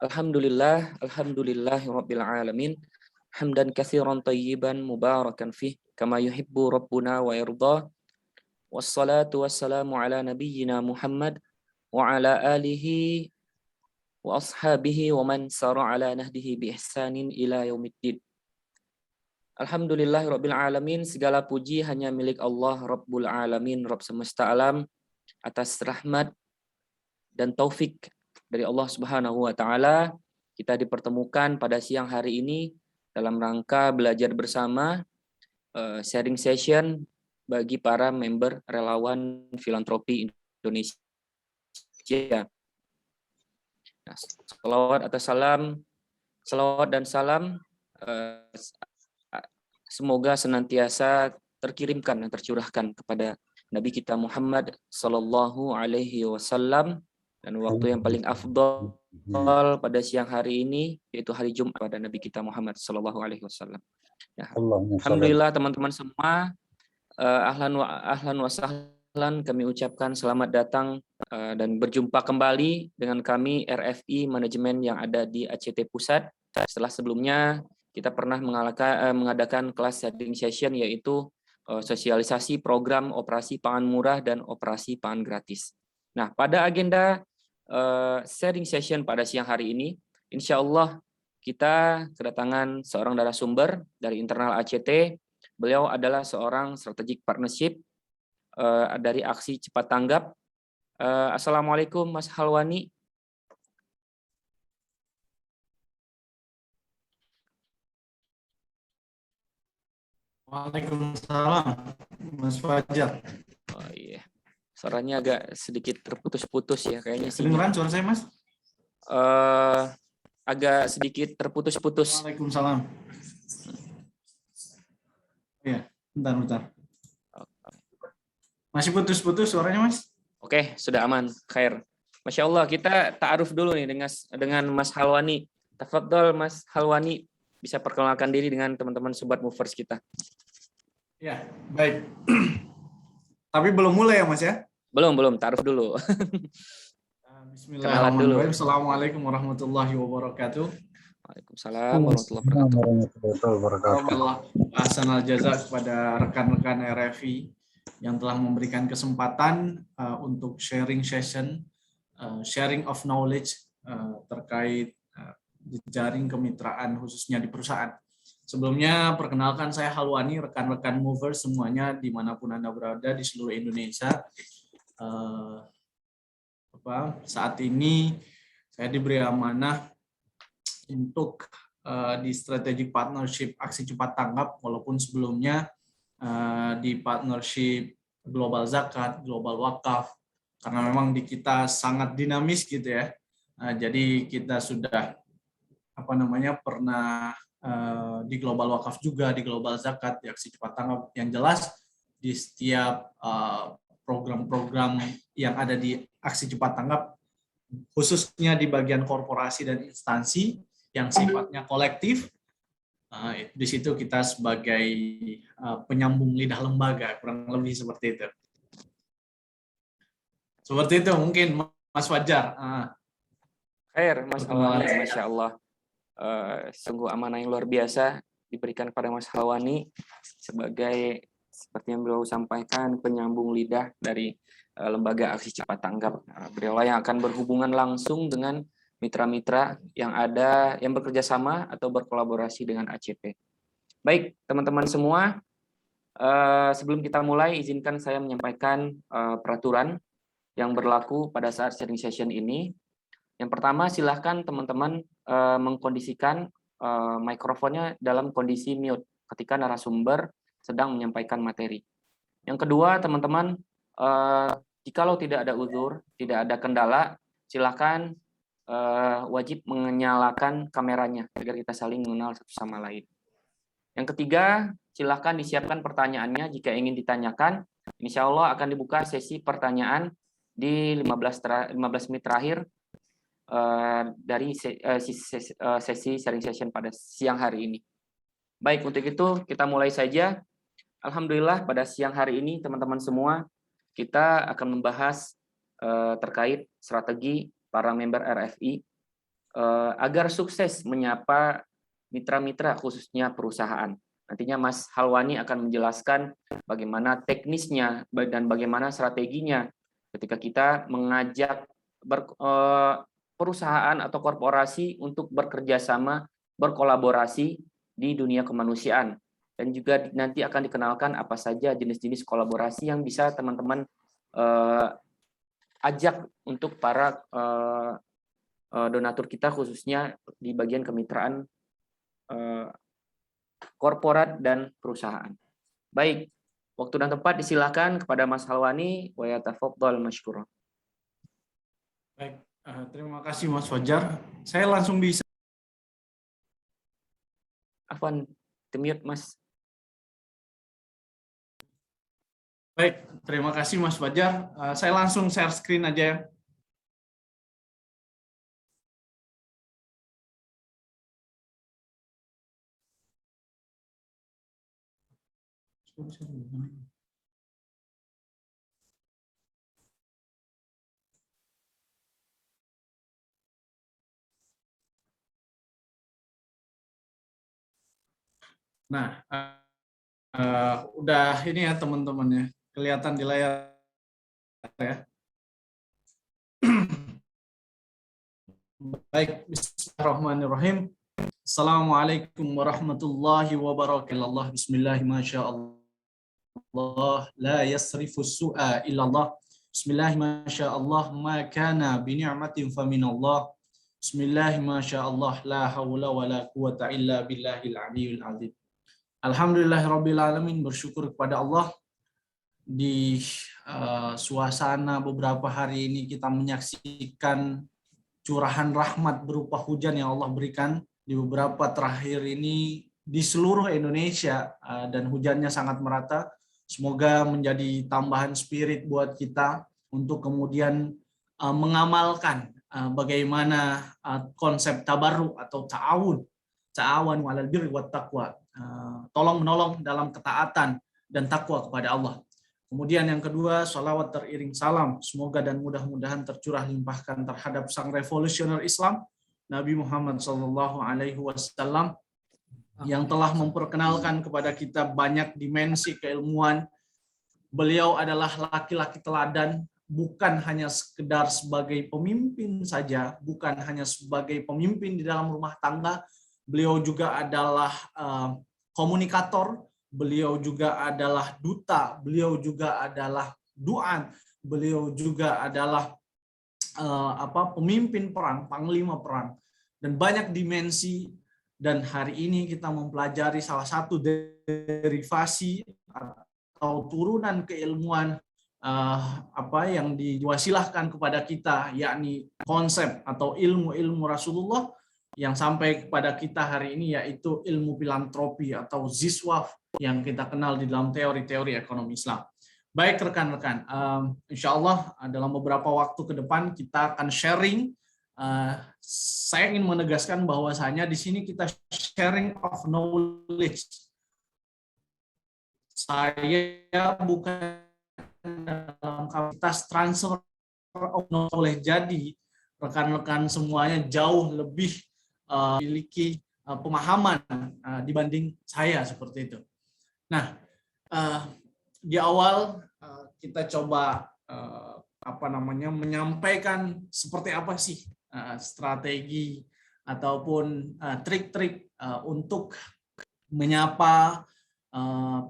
Alhamdulillahirabbil alamin. Hamdan katsiran thayyiban mubarakan fih kama yuhibbu rabbuna wa yarda. Wassalatu wassalamu ala nabiyyina Muhammad wa ala alihi wa ashabihi wa man sara ala nahdihi bi ihsanin ila yaumiddin. Alhamdulillahirabbil alamin. Segala puji hanya milik Allah Rabbul Alamin, Rabb semesta alam, atas rahmat dan taufik dari Allah Subhanahu wa taala. Kita dipertemukan pada siang hari ini dalam rangka belajar bersama, sharing session bagi para member relawan filantropi Indonesia. Nah, salawat dan salam semoga senantiasa terkirimkan dan tercurahkan kepada Nabi kita Muhammad Sallallahu Alaihi Wasallam, dan waktu yang paling afdol pada siang hari ini yaitu hari Jumat pada Nabi kita Muhammad Sallallahu Alaihi Wasallam. Ya. Alhamdulillah teman-teman semua, ahlan wa sahlan, kami ucapkan selamat datang dan berjumpa kembali dengan kami RFI Manajemen yang ada di ACT Pusat. Setelah sebelumnya kita pernah mengadakan kelas sharing session, yaitu sosialisasi program operasi pangan murah dan operasi pangan gratis. Nah, pada agenda sharing session pada siang hari ini, insya Allah kita kedatangan seorang narasumber dari internal ACT. Beliau adalah seorang strategic partnership dari aksi cepat tanggap. Assalamualaikum Mas Halwani. Waalaikumsalam, Mas Fajar. Oh iya, suaranya agak sedikit terputus-putus ya kayaknya sih. Kedengeran suara saya, Mas? Agak sedikit terputus-putus. Waalaikumsalam. Iya, bentar. Masih putus-putus suaranya, Mas? Oke, sudah aman. Khair. Masya Allah, kita ta'aruf dulu nih dengan Mas Halwani. Tafadhol Mas Halwani, bisa perkenalkan diri dengan teman-teman Sobat Movers kita. Ya, baik. Tapi belum mulai ya, Mas ya? Belum, ta'aruf dulu. Bismillahirrahmanirrahim. Assalamualaikum warahmatullahi wabarakatuh. Waalaikumsalam warahmatullahi wabarakatuh. Ahsanal jazak kepada rekan-rekan RFI yang telah memberikan kesempatan untuk sharing session, sharing of knowledge terkait jejaring kemitraan khususnya di perusahaan. Sebelumnya perkenalkan, saya Halwani, rekan-rekan movers semuanya dimanapun Anda berada di seluruh Indonesia. Saat ini saya diberi amanah untuk di strategic partnership aksi cepat tanggap, walaupun sebelumnya di partnership global zakat, global wakaf, karena memang di kita sangat dinamis gitu ya. Jadi kita sudah pernah di global wakaf juga, di global zakat, di aksi cepat tanggap. Yang jelas di setiap program-program yang ada di aksi cepat tanggap, khususnya di bagian korporasi dan instansi yang sifatnya kolektif, di situ kita sebagai penyambung lidah lembaga, kurang lebih seperti itu. Seperti itu mungkin Mas Fajar. Khair, Mas Halwani, Masya Allah. Sungguh amanah yang luar biasa diberikan pada Mas Halwani sebagai, seperti yang beliau sampaikan, penyambung lidah dari lembaga aksi cepat tanggap. Beliau yang akan berhubungan langsung dengan mitra-mitra yang ada, yang bekerja sama atau berkolaborasi dengan ACT. Baik, teman-teman semua, sebelum kita mulai, izinkan saya menyampaikan peraturan yang berlaku pada saat sharing session ini. Yang pertama, silahkan teman-teman mengkondisikan mikrofonnya dalam kondisi mute ketika narasumber sedang menyampaikan materi. Yang kedua, teman-teman, jikalau tidak ada uzur, tidak ada kendala, silahkan wajib menyalakan kameranya agar kita saling mengenal satu sama lain. Yang ketiga, silahkan disiapkan pertanyaannya jika ingin ditanyakan. Insya Allah akan dibuka sesi pertanyaan di 15 menit terakhir dari sesi sharing session pada siang hari ini. Baik, untuk itu kita mulai saja. Alhamdulillah pada siang hari ini teman-teman semua, kita akan membahas terkait strategi para member RFI agar sukses menyapa mitra-mitra khususnya perusahaan. Nantinya Mas Halwani akan menjelaskan bagaimana teknisnya dan bagaimana strateginya ketika kita mengajak perusahaan atau korporasi untuk bekerja sama, berkolaborasi di dunia kemanusiaan. Dan juga nanti akan dikenalkan apa saja jenis-jenis kolaborasi yang bisa teman-teman ajak untuk para donatur kita khususnya di bagian kemitraan korporat dan perusahaan. Baik, waktu dan tempat disilakan kepada Mas Halwani wa yatafaddal mashkura. Baik, terima kasih Mas Fajar. Saya langsung bisa. Afwan, mute Mas. Baik, terima kasih Mas Fajar. Saya langsung share screen aja ya. Nah, udah ini ya teman-teman ya, kelihatan di layar ya. Baik, bismillahirrahmanirrahim. Assalamualaikum warahmatullahi wabarakatuh. Bismillah, masya Allah, la yasrifu su'a illallah. Bismillah, masya Allah, ma kana bini'matin faminallah. Bismillah, masya Allah, la hawla wa la quwata illa billahil aliyyil azim. Alhamdulillahirrabbilalamin, bersyukur kepada Allah di suasana beberapa hari ini kita menyaksikan curahan rahmat berupa hujan yang Allah berikan di beberapa terakhir ini di seluruh Indonesia, dan hujannya sangat merata. Semoga menjadi tambahan spirit buat kita untuk kemudian mengamalkan bagaimana konsep tabarruk atau ta'awun 'alal birri wat taqwa, tolong menolong dalam ketaatan dan takwa kepada Allah. Kemudian yang kedua, sholawat teriring salam, semoga dan mudah-mudahan tercurah limpahkan terhadap sang revolusioner Islam, Nabi Muhammad SAW, yang telah memperkenalkan kepada kita banyak dimensi keilmuan. Beliau adalah laki-laki teladan, bukan hanya sekedar sebagai pemimpin saja, bukan hanya sebagai pemimpin di dalam rumah tangga, beliau juga adalah komunikator, beliau juga adalah duta, beliau juga adalah duan, beliau juga adalah pemimpin perang, panglima perang, dan banyak dimensi. Dan hari ini kita mempelajari salah satu derivasi atau turunan keilmuan yang diwasilahkan kepada kita, yakni konsep atau ilmu-ilmu Rasulullah yang sampai kepada kita hari ini, yaitu ilmu filantropi atau ziswaf yang kita kenal di dalam teori-teori ekonomi Islam. Baik rekan-rekan, insya Allah dalam beberapa waktu ke depan kita akan sharing. Saya ingin menegaskan bahwasanya di sini kita sharing of knowledge. Saya bukan dalam kapasitas transfer of knowledge, jadi rekan-rekan semuanya jauh lebih memiliki pemahaman dibanding saya seperti itu. Nah, di awal kita coba menyampaikan seperti apa sih strategi ataupun trik-trik untuk menyapa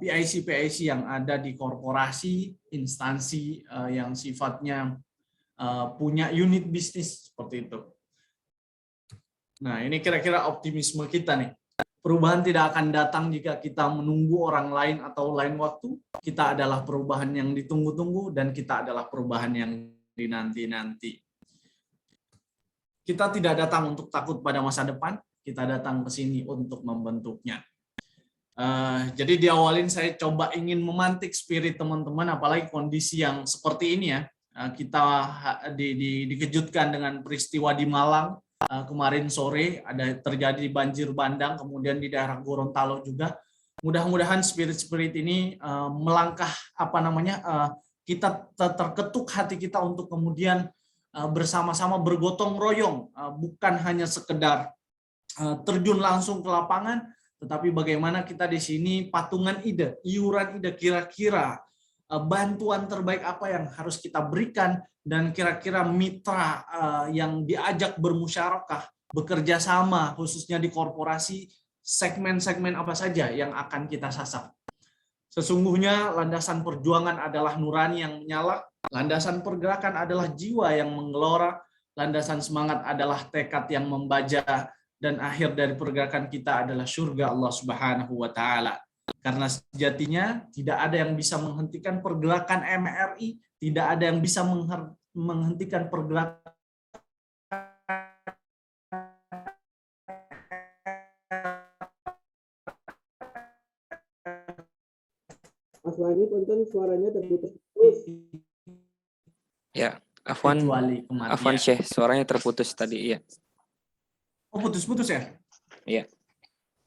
PIC yang ada di korporasi, instansi yang sifatnya punya unit bisnis seperti itu. Nah, ini kira-kira optimisme kita nih. Perubahan tidak akan datang jika kita menunggu orang lain atau lain waktu. Kita adalah perubahan yang ditunggu-tunggu dan kita adalah perubahan yang dinanti-nanti. Kita tidak datang untuk takut pada masa depan, kita datang ke sini untuk membentuknya. Jadi diawalin saya coba ingin memantik spirit teman-teman, apalagi kondisi yang seperti ini ya. Kita dikejutkan dengan peristiwa di Malang. Kemarin sore ada terjadi banjir bandang, kemudian di daerah Gorontalo juga. Mudah-mudahan spirit-spirit ini melangkah kita terketuk hati kita untuk kemudian bersama-sama bergotong royong, bukan hanya sekedar terjun langsung ke lapangan, tetapi bagaimana kita di sini patungan ide, iuran ide, kira-kira bantuan terbaik apa yang harus kita berikan, dan kira-kira mitra yang diajak bermusyarakah, bekerja sama, khususnya di korporasi, segmen-segmen apa saja yang akan kita sasar. Sesungguhnya landasan perjuangan adalah nurani yang menyala, landasan pergerakan adalah jiwa yang menggelora, landasan semangat adalah tekad yang membaja, dan akhir dari pergerakan kita adalah surga Allah Subhanahu wa taala. Karena sejatinya tidak ada yang bisa menghentikan pergerakan MRI, tidak ada yang bisa menghentikan pergerakan Mas Wahdi, punten suaranya terputus. Ya, Afwan, kecuali kematian. Afwan Syekh, suaranya terputus tadi, iya. Oh, putus-putus ya? Iya.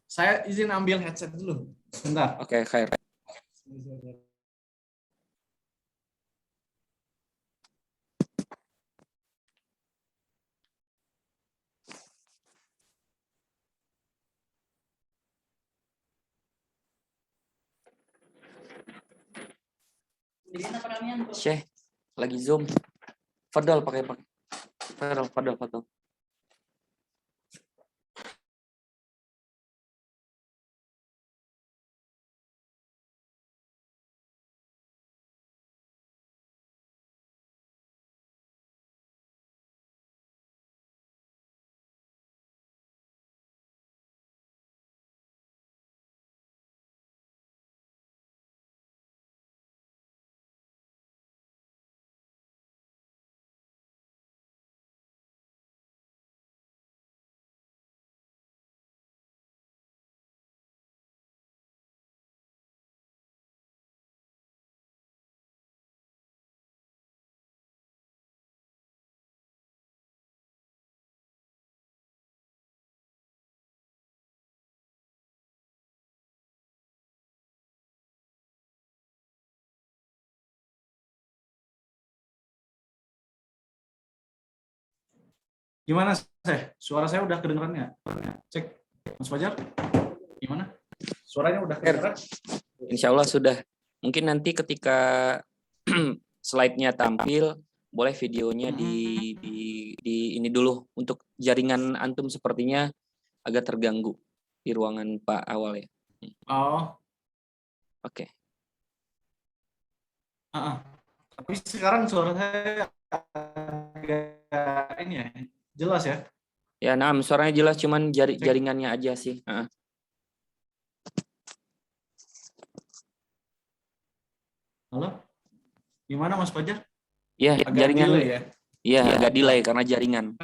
Saya izin ambil headset dulu. Sebentar. Oke, Khair. Syekh, lagi Zoom. Fadal pakai. Fadal. Gimana, suara saya udah kedengeran nggak? Cek, Mas Fajar. Gimana? Suaranya udah kedengeran? Insya Allah sudah. Mungkin nanti ketika slide-nya tampil, boleh videonya di ini dulu. Untuk jaringan antum sepertinya agak terganggu di ruangan Pak Awal ya. Oh. Oke. Tapi sekarang suara saya agak ini ya, jelas ya? Ya, nah, suaranya jelas, cuman jaringannya aja sih. Halo? Gimana Mas Fajar? Ya, Agak jaringan delay ya? Iya, agak delay karena jaringan.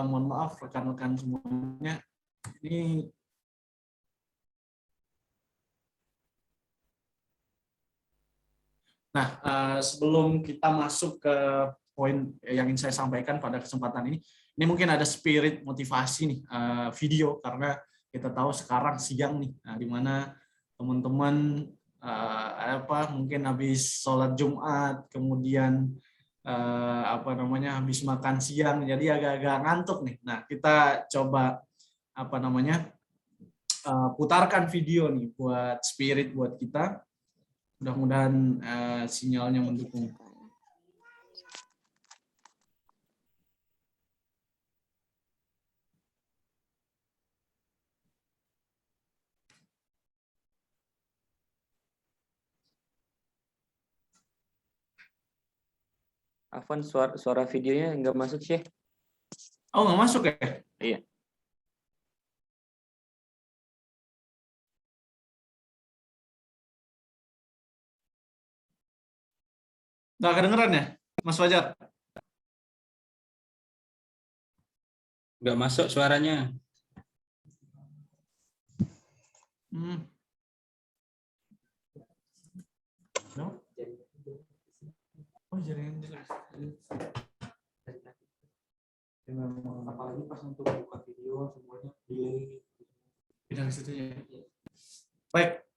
Mohon maaf rekan-rekan semuanya. Ini sebelum kita masuk ke poin yang ingin saya sampaikan pada kesempatan ini mungkin ada spirit motivasi nih video, karena kita tahu sekarang siang nih, di mana teman-teman mungkin habis sholat Jumat, kemudian habis makan siang, jadi agak-agak ngantuk nih. Nah, kita coba putarkan video nih buat spirit buat kita. Mudah-mudahan sinyalnya mendukung. Afwan, suara videonya nggak masuk sih. Oh, nggak masuk ya? Iya. Nggak kedengeran ya, Mas Fajar? Nggak masuk suaranya. No? Oh, jaringan jelas. Apalagi pas untuk buka video semuanya delay. Pindah ke situ ya. Baik,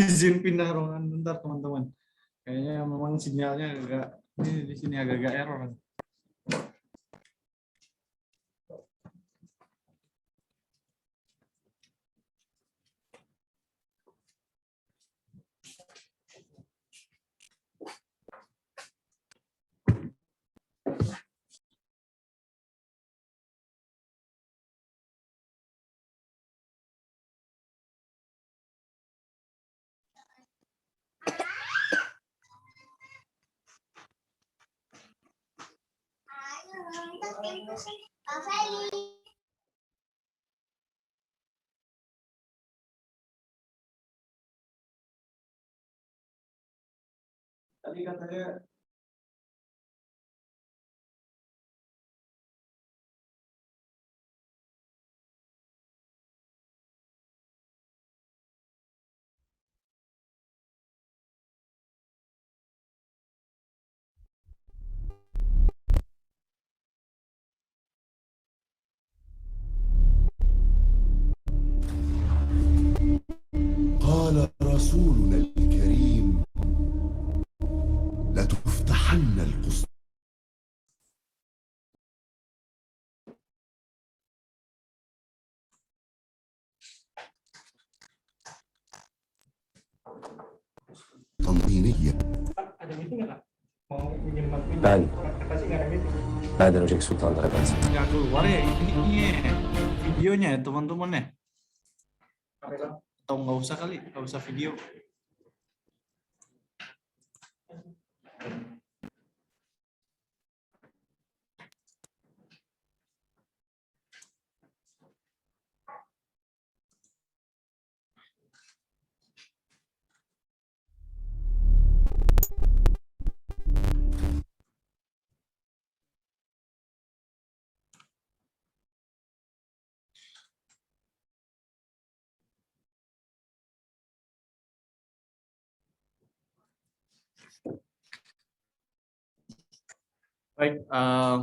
izin pindah ruangan bentar teman-teman. Kayaknya memang sinyalnya agak di sini agak-agak error. Tadi katanya قال رسولنا الكريم لتفتحن القسطنطينية. ada meeting nggak? Mau minjem waktunya? بعد Kata sih nggak ada meeting. بعد نجيك سلطان غالبا. Nggak keluar ya ininya videonya ya teman-teman ya? Apa itu? Atau nggak usah kali, nggak usah video. Baik,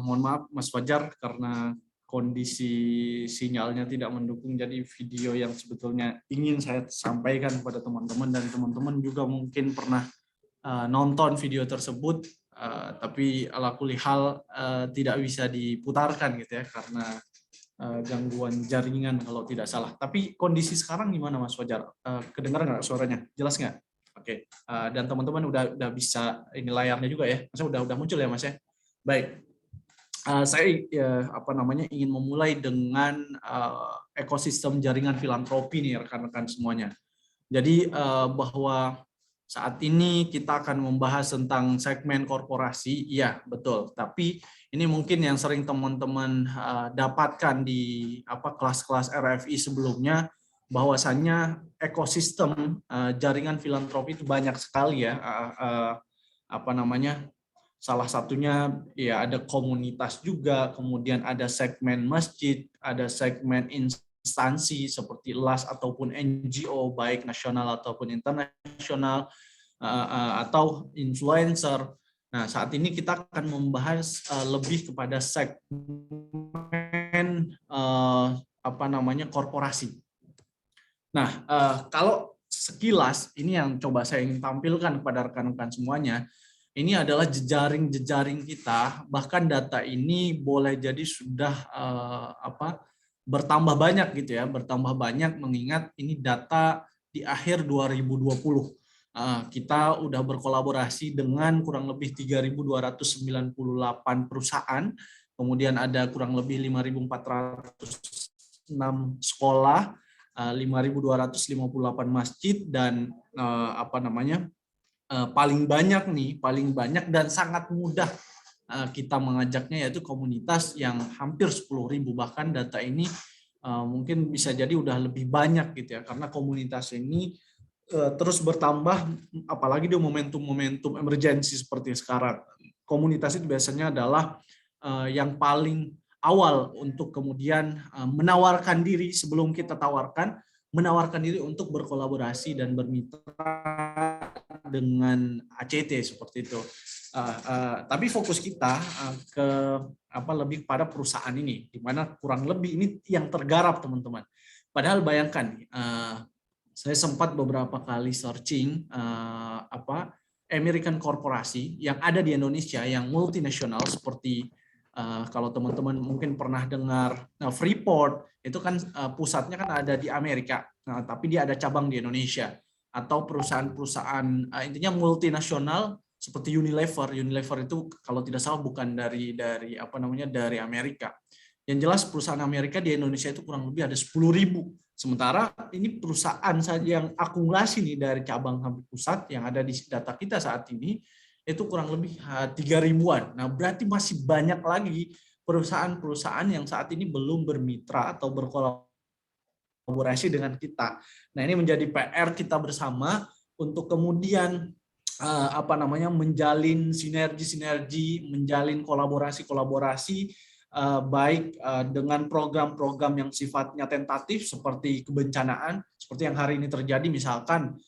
mohon maaf Mas Fajar karena kondisi sinyalnya tidak mendukung, jadi video yang sebetulnya ingin saya sampaikan kepada teman-teman dan teman-teman juga mungkin pernah nonton video tersebut, tapi ala kulli hal tidak bisa diputarkan gitu ya karena gangguan jaringan kalau tidak salah. Tapi kondisi sekarang gimana Mas Fajar? Kedengaran nggak suaranya? Jelas nggak? Oke. Dan teman-teman udah bisa ini layarnya juga ya? Maksudnya udah muncul ya Mas ya? Baik, saya ingin memulai dengan ekosistem jaringan filantropi nih rekan-rekan semuanya. Jadi bahwa saat ini kita akan membahas tentang segmen korporasi, iya betul. Tapi ini mungkin yang sering teman-teman dapatkan di kelas-kelas RFI sebelumnya, bahwasannya ekosistem jaringan filantropi itu banyak sekali ya. Salah satunya ya ada komunitas juga, kemudian ada segmen masjid, ada segmen instansi seperti LAS ataupun NGO baik nasional ataupun internasional, atau influencer. Nah, saat ini kita akan membahas lebih kepada segmen korporasi. Nah, kalau sekilas ini yang coba saya ingin tampilkan kepada rekan-rekan semuanya. Ini adalah jejaring-jejaring kita, bahkan data ini boleh jadi sudah bertambah banyak gitu ya, bertambah banyak mengingat ini data di akhir 2020. Kita udah berkolaborasi dengan kurang lebih 3.298 perusahaan, kemudian ada kurang lebih 5.406 sekolah, 5.258 masjid dan paling banyak dan sangat mudah kita mengajaknya yaitu komunitas yang hampir 10.000, bahkan data ini mungkin bisa jadi udah lebih banyak gitu ya, karena komunitas ini terus bertambah apalagi di momentum-momentum emergensi seperti sekarang. Komunitas itu biasanya adalah yang paling awal untuk kemudian menawarkan diri sebelum kita menawarkan diri untuk berkolaborasi dan bermitra dengan ACT seperti itu. Tapi fokus kita ke lebih pada perusahaan ini, di mana kurang lebih ini yang tergarap teman-teman. Padahal bayangkan, saya sempat beberapa kali searching American korporasi yang ada di Indonesia yang multinasional seperti kalau teman-teman mungkin pernah dengar Freeport, itu kan pusatnya kan ada di Amerika, tapi dia ada cabang di Indonesia. Atau perusahaan-perusahaan intinya multinasional seperti Unilever. Unilever itu kalau tidak salah bukan dari Amerika. Yang jelas perusahaan Amerika di Indonesia itu kurang lebih ada 10.000. Sementara ini perusahaan saja yang akumulasi nih dari cabang sampai pusat yang ada di data kita saat ini itu kurang lebih 3.000-an. Nah, berarti masih banyak lagi perusahaan-perusahaan yang saat ini belum bermitra atau berkolaborasi dengan kita. Nah, ini menjadi PR kita bersama untuk kemudian menjalin sinergi-sinergi, menjalin kolaborasi-kolaborasi baik dengan program-program yang sifatnya tentatif seperti kebencanaan, seperti yang hari ini terjadi, misalkan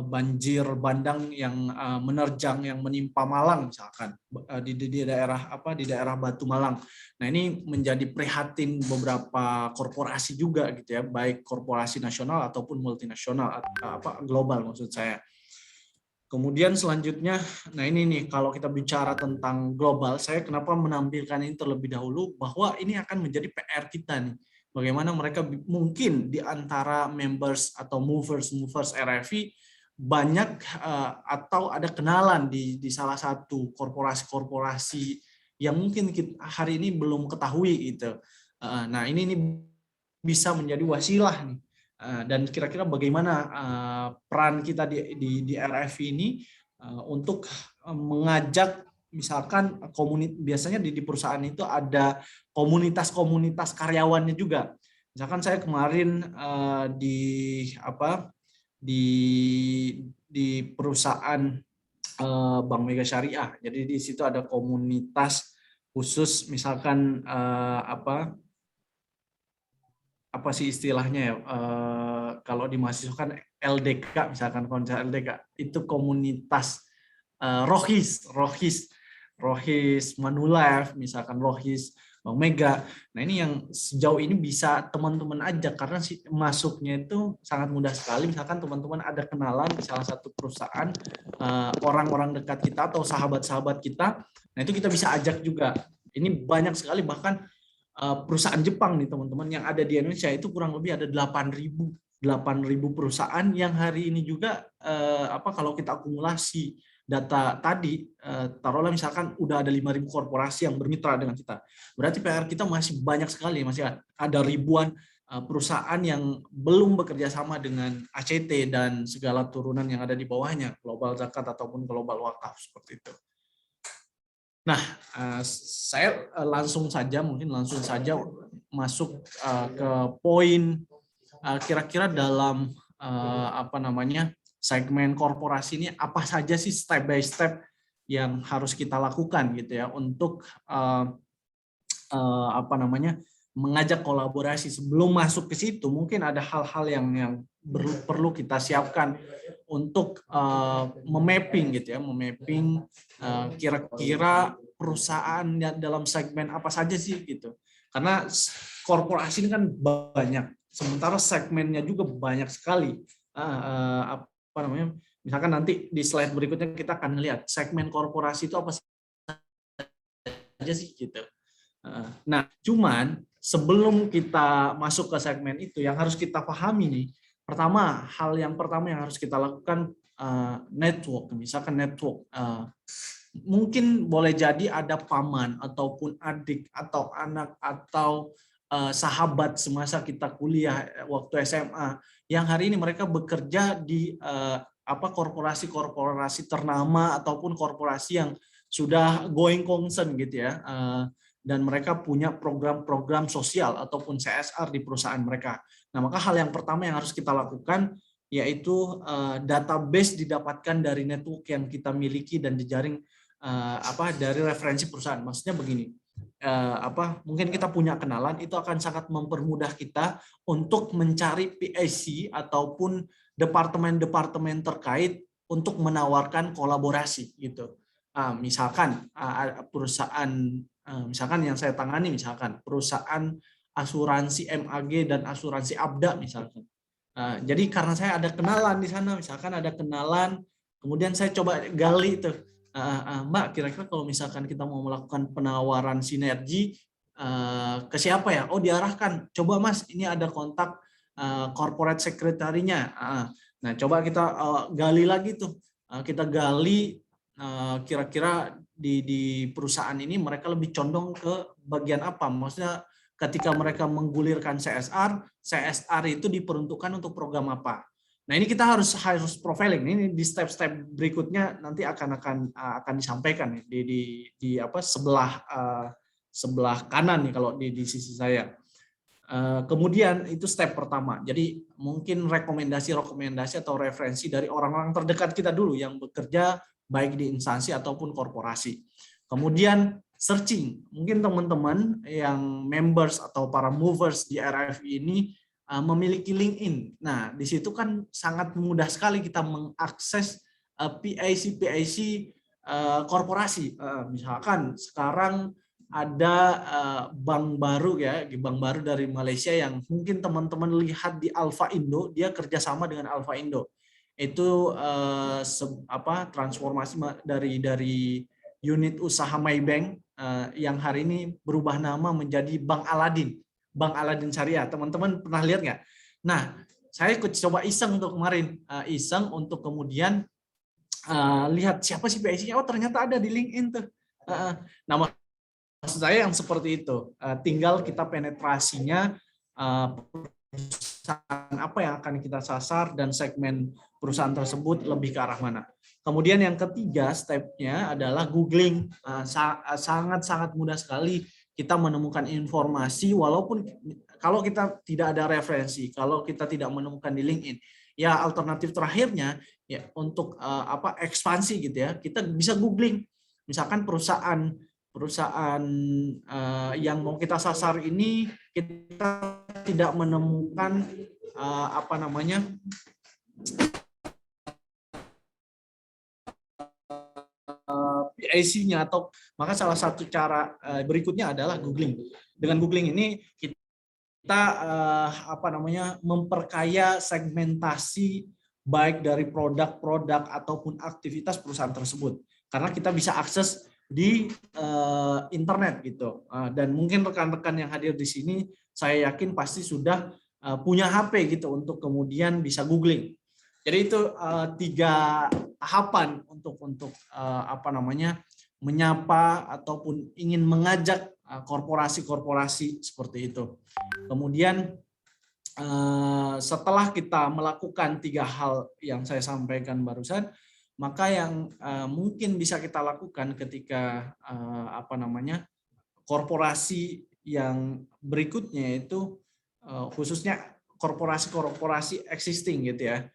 banjir bandang yang menerjang, yang menimpa Malang misalkan di daerah Batu Malang. Nah, ini menjadi prihatin beberapa korporasi juga gitu ya, baik korporasi nasional ataupun multinasional global maksud saya. Kemudian selanjutnya, nah ini nih kalau kita bicara tentang global, saya kenapa menampilkan ini terlebih dahulu, bahwa ini akan menjadi PR kita nih. Bagaimana mereka mungkin di antara members atau movers RFI banyak atau ada kenalan di salah satu korporasi-korporasi yang mungkin hari ini belum ketahui gitu. Nah ini bisa menjadi wasilah nih. Dan kira-kira bagaimana peran kita di RFI ini untuk mengajak, misalkan biasanya di perusahaan itu ada komunitas-komunitas karyawannya juga. Misalkan saya kemarin di perusahaan Bank Mega Syariah. Jadi di situ ada komunitas khusus, misalkan apa sih istilahnya ya, kalau di mahasiswa kan LDK, misalkan konser LDK itu komunitas Rohis Manulife, misalkan Rohis Bank Mega. Nah ini yang sejauh ini bisa teman-teman ajak, karena masuknya itu sangat mudah sekali. Misalkan teman-teman ada kenalan di salah satu perusahaan, orang-orang dekat kita atau sahabat-sahabat kita, nah itu kita bisa ajak juga. Ini banyak sekali, bahkan perusahaan Jepang nih teman-teman yang ada di Indonesia itu kurang lebih ada 8.000 perusahaan yang hari ini juga kalau kita akumulasi data tadi, taruhlah misalkan udah ada 5.000 korporasi yang bermitra dengan kita. Berarti PR kita masih banyak sekali, masih ada ribuan perusahaan yang belum bekerja sama dengan ACT dan segala turunan yang ada di bawahnya, Global Zakat ataupun Global Wakaf seperti itu. Nah, saya langsung saja masuk ke poin kira-kira dalam segmen korporasi ini apa saja sih step by step yang harus kita lakukan gitu ya untuk mengajak kolaborasi. Sebelum masuk ke situ mungkin ada hal-hal yang perlu kita siapkan untuk memapping gitu ya, kira-kira perusahaan dalam segmen apa saja sih gitu. Karena korporasi ini kan banyak, sementara segmennya juga banyak sekali. Misalkan nanti di slide berikutnya kita akan lihat segmen korporasi itu apa saja sih gitu. Nah, cuman sebelum kita masuk ke segmen itu yang harus kita pahami nih, hal yang pertama yang harus kita lakukan network. Misalkan network, mungkin boleh jadi ada paman ataupun adik atau anak atau sahabat semasa kita kuliah waktu SMA yang hari ini mereka bekerja di korporasi-korporasi ternama ataupun korporasi yang sudah going concern gitu ya, dan mereka punya program-program sosial ataupun CSR di perusahaan mereka. Nah, maka hal yang pertama yang harus kita lakukan yaitu database didapatkan dari network yang kita miliki dan dijaring dari referensi perusahaan. Maksudnya begini, mungkin kita punya kenalan, itu akan sangat mempermudah kita untuk mencari PAC ataupun departemen-departemen terkait untuk menawarkan kolaborasi gitu. Misalkan perusahaan, misalkan yang saya tangani, misalkan perusahaan asuransi MAG dan asuransi Abda misalkan. Jadi karena saya ada kenalan di sana, misalkan ada kenalan, kemudian saya coba gali tuh, Mbak, kira-kira kalau misalkan kita mau melakukan penawaran sinergi ke siapa ya? Oh, diarahkan. Coba Mas, ini ada kontak corporate secretary-nya. Nah, coba kita gali lagi tuh. Kita gali kira-kira di perusahaan ini mereka lebih condong ke bagian apa? Maksudnya ketika mereka menggulirkan CSR itu diperuntukkan untuk program apa? Nah, ini kita harus profiling. Ini di step-step berikutnya nanti akan disampaikan di sebelah sebelah kanan nih kalau di sisi saya. Kemudian itu step pertama. Jadi mungkin rekomendasi atau referensi dari orang-orang terdekat kita dulu yang bekerja baik di instansi ataupun korporasi. Kemudian searching. Mungkin teman-teman yang members atau para movers di RFI ini memiliki LinkedIn. Nah, di situ kan sangat mudah sekali kita mengakses PIC korporasi. Misalkan sekarang ada bank baru bank baru dari Malaysia yang mungkin teman-teman lihat di Alfa Indo, dia kerjasama dengan Alfa Indo. Itu transformasi dari unit usaha Maybank yang hari ini berubah nama menjadi Bank Aladin Syariah. Teman-teman pernah lihat nggak? Nah, saya coba iseng untuk kemarin, untuk kemudian lihat siapa sih PIC-nya. Oh, ternyata ada di LinkedIn tuh. Nah, maksud saya yang seperti itu, tinggal kita penetrasinya, perusahaan apa yang akan kita sasar dan segmen perusahaan tersebut lebih ke arah mana. Kemudian yang ketiga stepnya adalah googling. Sangat-sangat mudah sekali kita menemukan informasi, walaupun kalau kita tidak ada referensi, kalau kita tidak menemukan di LinkedIn, ya alternatif terakhirnya ya untuk ekspansi gitu ya, kita bisa googling. Misalkan perusahaan yang mau kita sasar ini kita tidak menemukan PIC-nya, atau maka salah satu cara berikutnya adalah googling. Dengan googling ini kita memperkaya segmentasi baik dari produk-produk ataupun aktivitas perusahaan tersebut, karena kita bisa akses di internet gitu. Dan mungkin rekan-rekan yang hadir di sini saya yakin pasti sudah punya HP gitu untuk kemudian bisa googling. Jadi itu 3 tahapan untuk menyapa ataupun ingin mengajak korporasi-korporasi seperti itu. Kemudian setelah kita melakukan 3 hal yang saya sampaikan barusan, maka yang mungkin bisa kita lakukan ketika korporasi yang berikutnya itu khususnya korporasi existing gitu ya.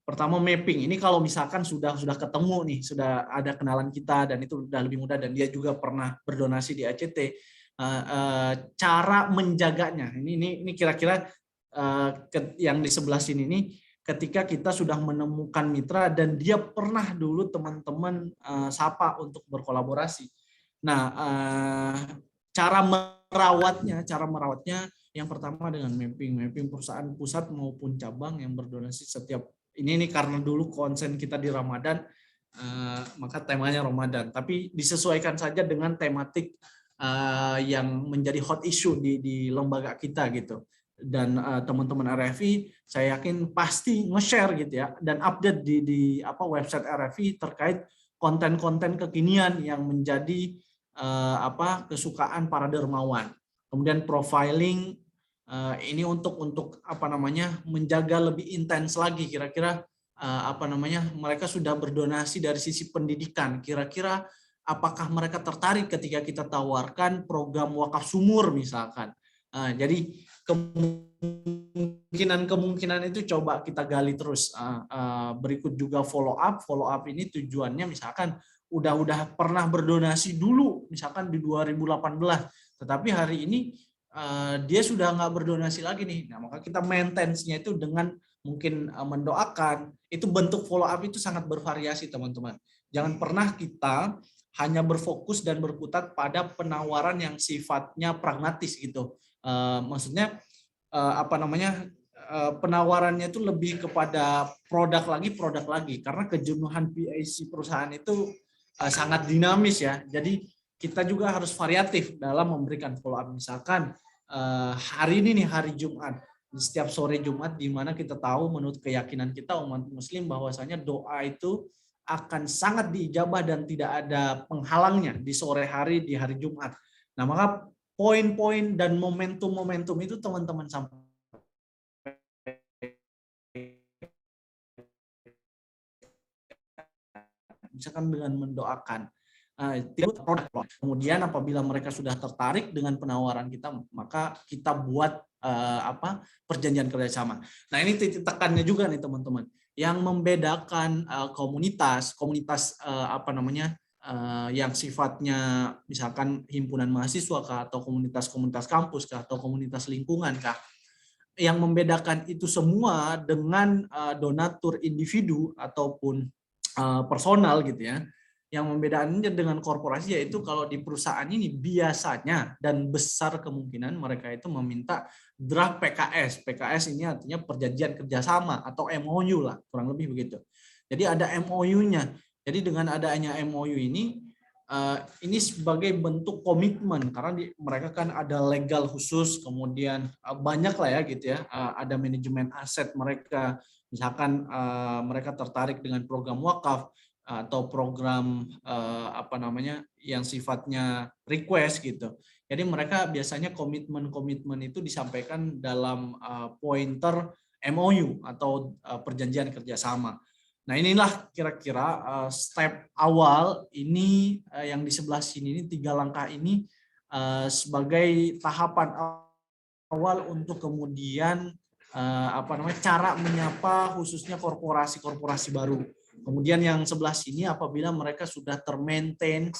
Pertama mapping. Ini kalau misalkan sudah ketemu nih, sudah ada kenalan kita dan itu sudah lebih mudah dan dia juga pernah berdonasi di ACT. Cara menjaganya. Ini kira-kira yang di sebelah sini nih, ketika kita sudah menemukan mitra dan dia pernah dulu teman-teman sapa untuk berkolaborasi. Nah, cara merawatnya yang pertama dengan mapping perusahaan pusat maupun cabang yang berdonasi setiap ini karena dulu konsen kita di Ramadan, maka temanya Ramadan. Tapi disesuaikan saja dengan tematik yang menjadi hot issue di lembaga kita gitu. Dan teman-teman RFI saya yakin pasti nge-share gitu ya dan update di website RFI terkait konten-konten kekinian yang menjadi kesukaan para dermawan. Kemudian profiling ini untuk menjaga lebih intens lagi kira-kira mereka sudah berdonasi dari sisi pendidikan, kira-kira apakah mereka tertarik ketika kita tawarkan program wakaf sumur misalkan. Jadi kemungkinan itu coba kita gali terus. Berikut juga follow up ini tujuannya misalkan udah pernah berdonasi dulu misalkan di 2018, tetapi hari ini dia sudah nggak berdonasi lagi nih. Nah, maka kita maintenance-nya itu dengan mungkin mendoakan. Itu bentuk follow up itu sangat bervariasi teman-teman. Jangan pernah kita hanya berfokus dan berkutat pada penawaran yang sifatnya pragmatis gitu. Maksudnya penawarannya itu lebih kepada produk lagi karena kejenuhan PIC perusahaan itu sangat dinamis ya. Jadi kita juga harus variatif dalam memberikan follow up. Misalkan hari ini nih hari Jumat, setiap sore Jumat di mana kita tahu menurut keyakinan kita umat muslim bahwasanya doa itu akan sangat diijabah dan tidak ada penghalangnya di sore hari di hari Jumat. Nah, maka poin-poin dan momentum-momentum itu teman-teman sampaikan misalkan dengan mendoakan produk. Kemudian apabila mereka sudah tertarik dengan penawaran kita, maka kita buat perjanjian kerjasama. Nah, ini titik tekannya juga nih teman-teman. Yang membedakan komunitas yang sifatnya misalkan himpunan mahasiswa kah, atau komunitas kampus kah, atau komunitas lingkungan kah, yang membedakan itu semua dengan donatur individu ataupun personal gitu ya. Yang membedakannya dengan korporasi yaitu kalau di perusahaan ini biasanya dan besar kemungkinan mereka itu meminta draft PKS. PKS ini artinya perjanjian kerjasama atau MOU lah, kurang lebih begitu. Jadi ada MOU-nya. Jadi dengan adanya MOU ini sebagai bentuk komitmen karena mereka kan ada legal khusus, kemudian banyak lah ya gitu ya, ada manajemen aset mereka, misalkan mereka tertarik dengan program wakaf atau program yang sifatnya request gitu. Jadi mereka biasanya komitmen itu disampaikan dalam pointer MOU atau perjanjian kerjasama. Nah, inilah kira-kira step awal ini yang di sebelah sini ini 3 langkah ini sebagai tahapan awal untuk kemudian cara menyapa khususnya korporasi-korporasi baru. Kemudian yang sebelah sini apabila mereka sudah termaintain,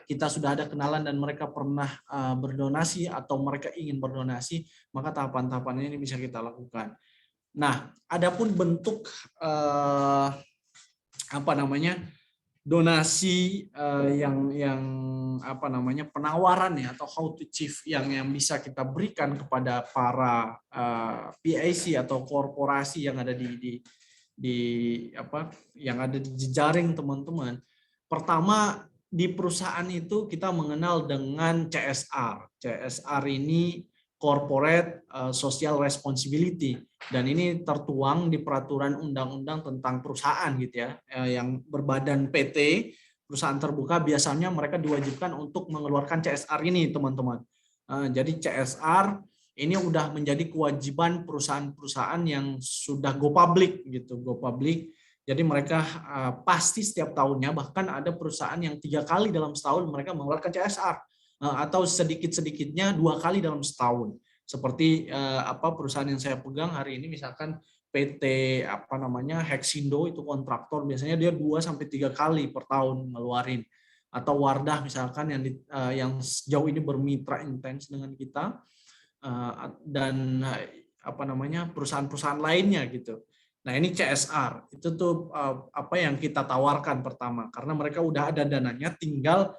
kita sudah ada kenalan dan mereka pernah berdonasi atau mereka ingin berdonasi, maka tahapan-tahapan ini bisa kita lakukan. Nah, adapun bentuk donasi penawaran ya atau how to achieve yang bisa kita berikan kepada para PIC atau korporasi yang ada yang ada di jejaring teman-teman. Pertama, di perusahaan itu kita mengenal dengan CSR. CSR ini Corporate Social Responsibility, dan ini tertuang di peraturan undang-undang tentang perusahaan gitu ya, yang berbadan PT, perusahaan terbuka, biasanya mereka diwajibkan untuk mengeluarkan CSR ini teman-teman. Jadi CSR ini udah menjadi kewajiban perusahaan-perusahaan yang sudah go public gitu, go public. Jadi mereka pasti setiap tahunnya, bahkan ada perusahaan yang 3 kali dalam setahun mereka mengeluarkan CSR atau sedikit-sedikitnya 2 kali dalam setahun. Seperti perusahaan yang saya pegang hari ini, misalkan PT Hexindo itu kontraktor, biasanya dia 2-3 kali per tahun ngeluarin. Atau Wardah misalkan yang sejauh ini bermitra intens dengan kita. Dan perusahaan-perusahaan lainnya gitu. Nah, ini CSR itu tuh yang kita tawarkan pertama, karena mereka udah ada dananya, tinggal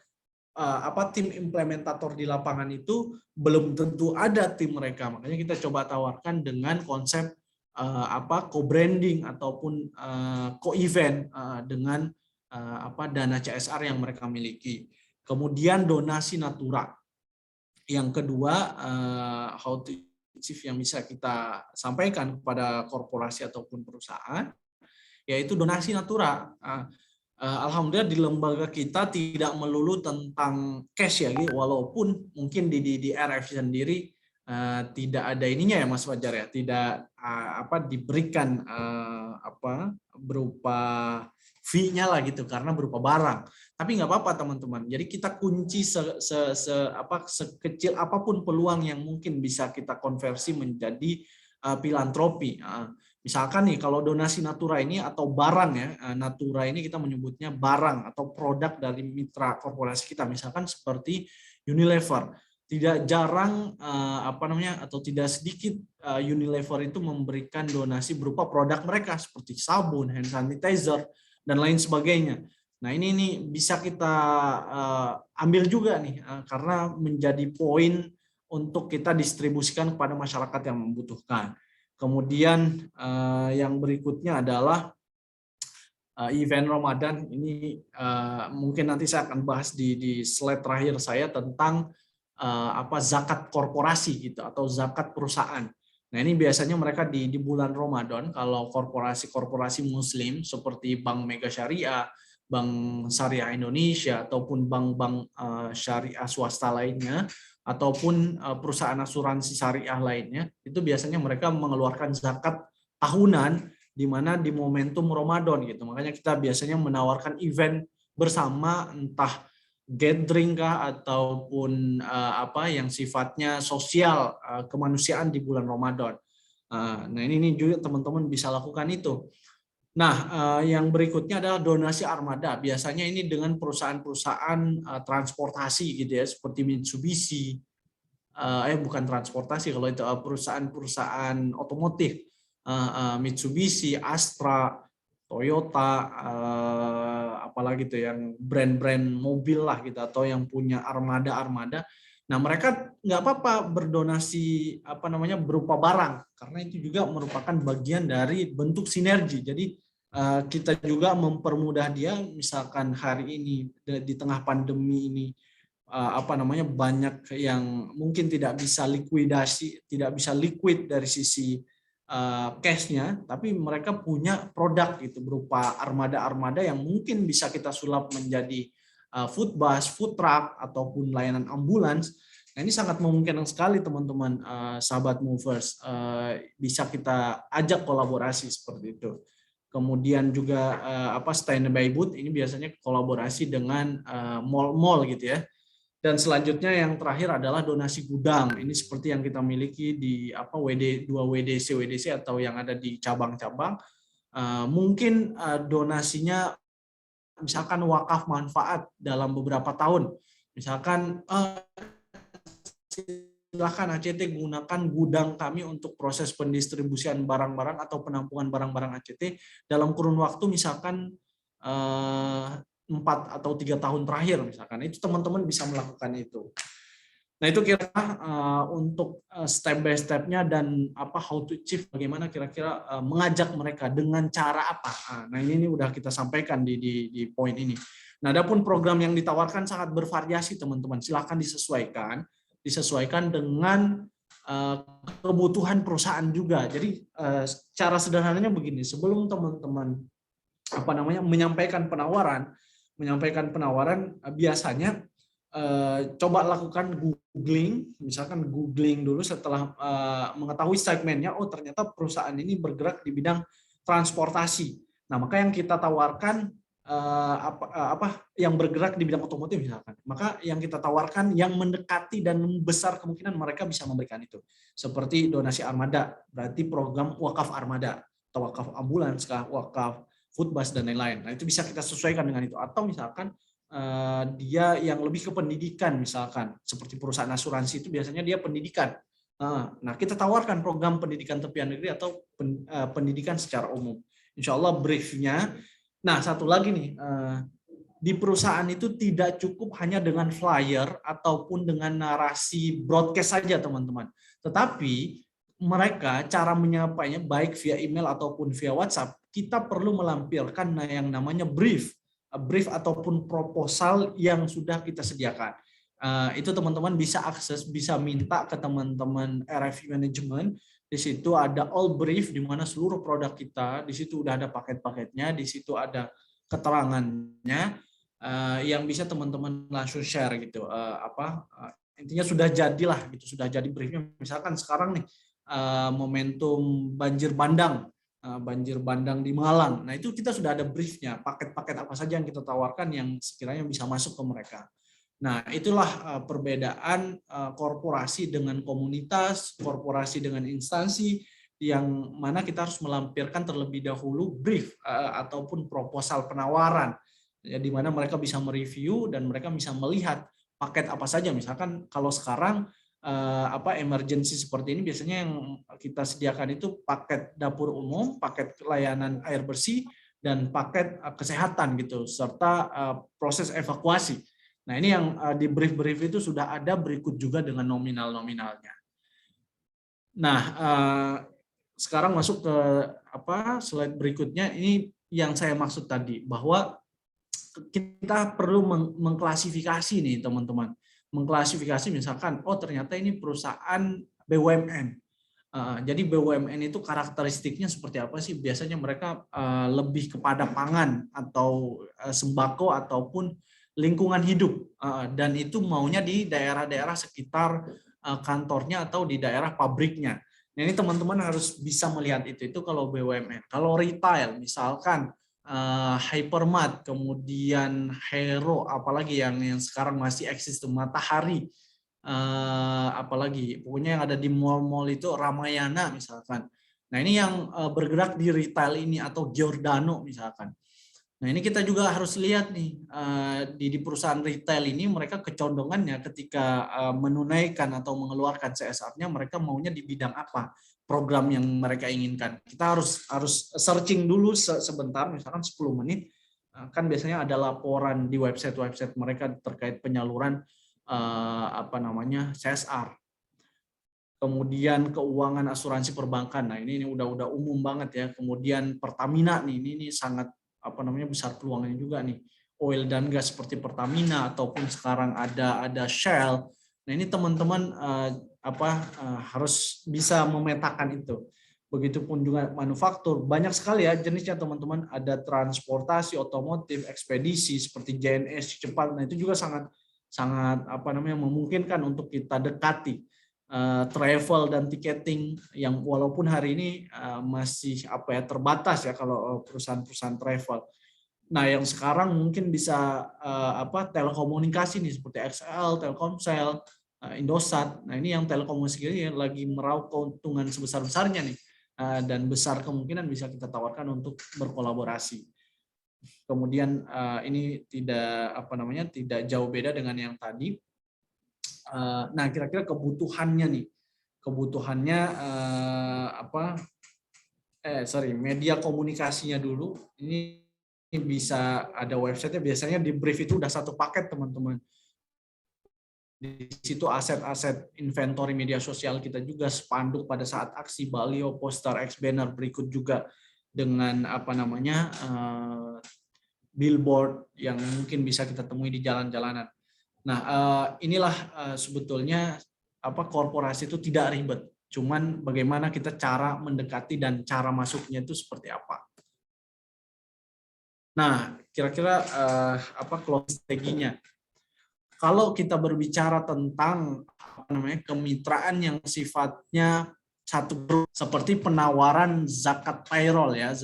tim implementator di lapangan itu belum tentu ada tim mereka, makanya kita coba tawarkan dengan konsep co-branding ataupun co-event dengan dana CSR yang mereka miliki. Kemudian donasi natura. Yang kedua, how to achieve yang bisa kita sampaikan kepada korporasi ataupun perusahaan, yaitu donasi natura. Alhamdulillah di lembaga kita tidak melulu tentang cash ya, walaupun mungkin di RF sendiri tidak ada ininya ya Mas Fajar ya, tidak diberikan berupa fee-nya lah gitu, karena berupa barang. Tapi nggak apa-apa teman-teman. Jadi kita kunci sekecil apapun peluang yang mungkin bisa kita konversi menjadi filantropi. Misalkan nih kalau donasi natura ini atau barang ya, natura ini kita menyebutnya barang atau produk dari mitra korporasi kita. Misalkan seperti Unilever. Tidak jarang atau tidak sedikit Unilever itu memberikan donasi berupa produk mereka seperti sabun, hand sanitizer dan lain sebagainya. Nah, ini bisa kita ambil juga nih karena menjadi poin untuk kita distribusikan kepada masyarakat yang membutuhkan. Kemudian yang berikutnya adalah event Ramadan. Ini mungkin nanti saya akan bahas di slide terakhir saya tentang zakat korporasi gitu atau zakat perusahaan. Nah, ini biasanya mereka di bulan Ramadan kalau korporasi Muslim seperti Bank Mega Syariah, Bank Syariah Indonesia ataupun bank-bank syariah swasta lainnya ataupun perusahaan asuransi syariah lainnya, itu biasanya mereka mengeluarkan zakat tahunan di mana di momentum Ramadan gitu. Makanya kita biasanya menawarkan event bersama, entah gathering kah ataupun apa yang sifatnya sosial, kemanusiaan di bulan Ramadan. Nah ini juga teman-teman bisa lakukan itu. Nah, yang berikutnya adalah donasi armada. Biasanya ini dengan perusahaan-perusahaan transportasi gitu ya, seperti Mitsubishi. Bukan transportasi kalau itu, perusahaan-perusahaan otomotif. Mitsubishi, Astra, Toyota, apalagi tuh yang brand-brand mobil lah gitu, atau yang punya armada-armada. Nah, mereka nggak apa-apa berdonasi berupa barang, karena itu juga merupakan bagian dari bentuk sinergi. Jadi kita juga mempermudah dia, misalkan hari ini di tengah pandemi ini banyak yang mungkin tidak bisa likuidasi, tidak bisa liquid dari sisi cash-nya, tapi mereka punya produk gitu berupa armada-armada yang mungkin bisa kita sulap menjadi food bus, food truck, ataupun layanan ambulans. Nah, ini sangat memungkinkan sekali teman-teman, sahabat movers, bisa kita ajak kolaborasi seperti itu. Kemudian juga standby booth ini biasanya kolaborasi dengan mall-mall gitu ya. Dan selanjutnya yang terakhir adalah donasi gudang. Ini seperti yang kita miliki di WD2 WDC atau yang ada di cabang-cabang. Mungkin donasinya misalkan wakaf manfaat dalam beberapa tahun. Misalkan silakan ACT gunakan gudang kami untuk proses pendistribusian barang-barang atau penampungan barang-barang ACT dalam kurun waktu misalkan 4 atau 3 tahun terakhir misalkan. Itu teman-teman bisa melakukan itu. Nah, itu kira-kira untuk step by step-nya dan how to achieve, bagaimana kira-kira mengajak mereka dengan cara apa. Nah, ini udah kita sampaikan di poin ini. Nah, adapun program yang ditawarkan sangat bervariasi teman-teman. Silakan disesuaikan dengan kebutuhan perusahaan juga. Jadi cara sederhananya begini, sebelum teman-teman menyampaikan penawaran biasanya coba lakukan googling, misalkan googling dulu setelah mengetahui segmennya, oh ternyata perusahaan ini bergerak di bidang transportasi. Nah, maka yang kita tawarkan yang bergerak di bidang otomotif misalkan. Maka yang kita tawarkan yang mendekati dan besar kemungkinan mereka bisa memberikan itu. Seperti donasi armada, berarti program wakaf armada atau wakaf ambulans, wakaf food bus dan lain-lain. Nah, itu bisa kita sesuaikan dengan itu. Atau misalkan dia yang lebih ke pendidikan misalkan, seperti perusahaan asuransi itu biasanya dia pendidikan. Nah, kita tawarkan program pendidikan tepian negeri atau pendidikan secara umum. Insya Allah briefnya. Nah, satu lagi nih, di perusahaan itu tidak cukup hanya dengan flyer ataupun dengan narasi broadcast saja teman-teman. Tetapi mereka cara menyampainya baik via email ataupun via WhatsApp, kita perlu melampirkan yang namanya brief ataupun proposal yang sudah kita sediakan. Itu teman-teman bisa akses, bisa minta ke teman-teman RFI Management. Di situ ada all brief di mana seluruh produk kita, di situ udah ada paket-paketnya, di situ ada keterangannya yang bisa teman-teman langsung share gitu. Intinya sudah jadilah gitu, sudah jadi briefnya. Misalkan sekarang nih momentum banjir bandang di Malang. Nah, itu kita sudah ada briefnya, paket-paket apa saja yang kita tawarkan yang sekiranya bisa masuk ke mereka. Nah, itulah perbedaan korporasi dengan komunitas, korporasi dengan instansi, yang mana kita harus melampirkan terlebih dahulu brief ataupun proposal penawaran, ya, di mana mereka bisa mereview dan mereka bisa melihat paket apa saja. Misalkan kalau sekarang emergency seperti ini biasanya yang kita sediakan itu paket dapur umum, paket layanan air bersih, dan paket kesehatan gitu, serta proses evakuasi. Nah, ini yang di brief-brief itu sudah ada berikut juga dengan nominal-nominalnya. Nah, sekarang masuk ke slide berikutnya. Ini yang saya maksud tadi, bahwa kita perlu mengklasifikasi nih teman-teman. Mengklasifikasi misalkan, oh ternyata ini perusahaan BUMN. Jadi BUMN itu karakteristiknya seperti apa sih? Biasanya mereka lebih kepada pangan atau sembako ataupun lingkungan hidup, dan itu maunya di daerah-daerah sekitar kantornya atau di daerah pabriknya. Nah, ini teman-teman harus bisa melihat itu kalau BUMN. Kalau retail misalkan Hypermart, kemudian Hero, apalagi yang sekarang masih eksis tuh, Matahari, apalagi pokoknya yang ada di mall-mall itu, Ramayana misalkan. Nah ini yang bergerak di retail ini, atau Giordano misalkan. Nah ini kita juga harus lihat nih, di perusahaan retail ini mereka kecondongannya ketika menunaikan atau mengeluarkan CSR-nya, mereka maunya di bidang apa, program yang mereka inginkan. Kita harus searching dulu sebentar, misalkan 10 menit, kan biasanya ada laporan di website mereka terkait penyaluran CSR. Kemudian keuangan, asuransi perbankan. Nah ini udah umum banget ya. Kemudian Pertamina nih, ini sangat besar peluangnya juga nih. Oil dan gas seperti Pertamina, ataupun sekarang ada Shell. Nah ini teman-teman harus bisa memetakan itu. Begitupun juga manufaktur, banyak sekali ya jenisnya teman-teman. Ada transportasi, otomotif, ekspedisi seperti JNS cepat. Nah itu juga sangat memungkinkan untuk kita dekati. Travel dan ticketing yang walaupun hari ini masih terbatas ya kalau perusahaan-perusahaan travel. Nah, yang sekarang mungkin bisa telekomunikasi nih seperti XL, Telkomsel, Indosat. Nah, ini yang telekomunikasi lagi meraup keuntungan sebesar-besarnya nih, dan besar kemungkinan bisa kita tawarkan untuk berkolaborasi. Kemudian ini tidak jauh beda dengan yang tadi. Nah, kira-kira kebutuhannya media komunikasinya dulu. Ini bisa ada website-nya, biasanya di brief itu udah satu paket teman-teman. Di situ aset-aset inventory media sosial kita juga, spanduk pada saat aksi, baliho, poster, banner, berikut juga dengan billboard yang mungkin bisa kita temui di jalan-jalanan. Nah, inilah sebetulnya korporasi itu tidak ribet. Cuman bagaimana kita cara mendekati dan cara masuknya itu seperti apa. Nah, kira-kira strateginya. Kalau kita berbicara tentang kemitraan yang sifatnya satu grup, seperti penawaran zakat payroll ya,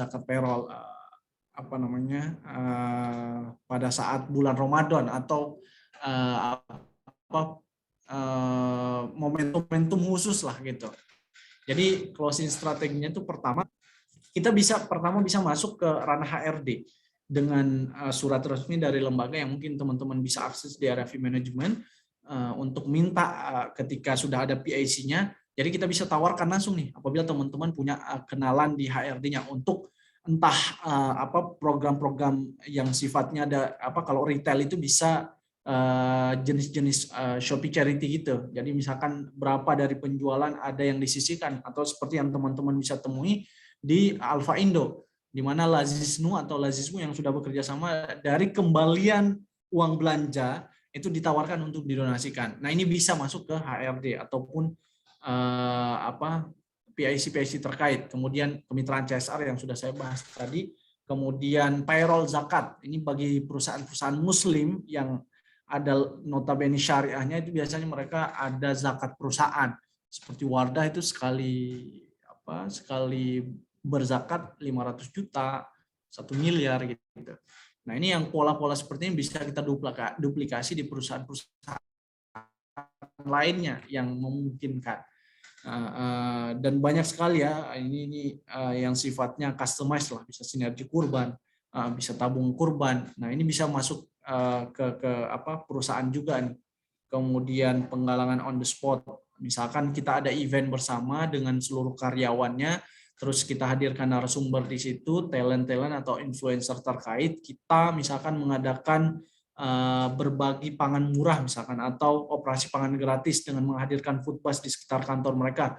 pada saat bulan Ramadan, atau momentum khusus lah gitu. Jadi closing strateginya itu kita bisa masuk ke ranah HRD dengan surat resmi dari lembaga yang mungkin teman-teman bisa akses di RFI Management untuk minta ketika sudah ada PIC-nya. Jadi kita bisa tawarkan langsung nih apabila teman-teman punya kenalan di HRD-nya untuk entah program-program yang sifatnya ada kalau retail itu bisa jenis-jenis Shopee Charity gitu. Jadi misalkan berapa dari penjualan ada yang disisihkan, atau seperti yang teman-teman bisa temui di Alfa Indo, di mana Lazisnu yang sudah bekerja sama, dari kembalian uang belanja itu ditawarkan untuk didonasikan. Nah ini bisa masuk ke HRD ataupun PIC terkait. Kemudian kemitraan CSR yang sudah saya bahas tadi. Kemudian payroll zakat. Ini bagi perusahaan-perusahaan muslim yang ada notabene syariahnya, itu biasanya mereka ada zakat perusahaan. Seperti Wardah itu sekali berzakat 500 juta, 1 miliar gitu. Nah, ini yang pola-pola seperti ini bisa kita duplikasi di perusahaan-perusahaan lainnya yang memungkinkan. Dan banyak sekali ya, ini yang sifatnya customized lah, bisa sinergi kurban, bisa tabung kurban. Nah ini bisa masuk ke perusahaan juga nih. Kemudian penggalangan on the spot, misalkan kita ada event bersama dengan seluruh karyawannya, terus kita hadirkan narasumber di situ, talent atau influencer terkait, kita misalkan mengadakan berbagi pangan murah misalkan, atau operasi pangan gratis dengan menghadirkan food bus di sekitar kantor mereka.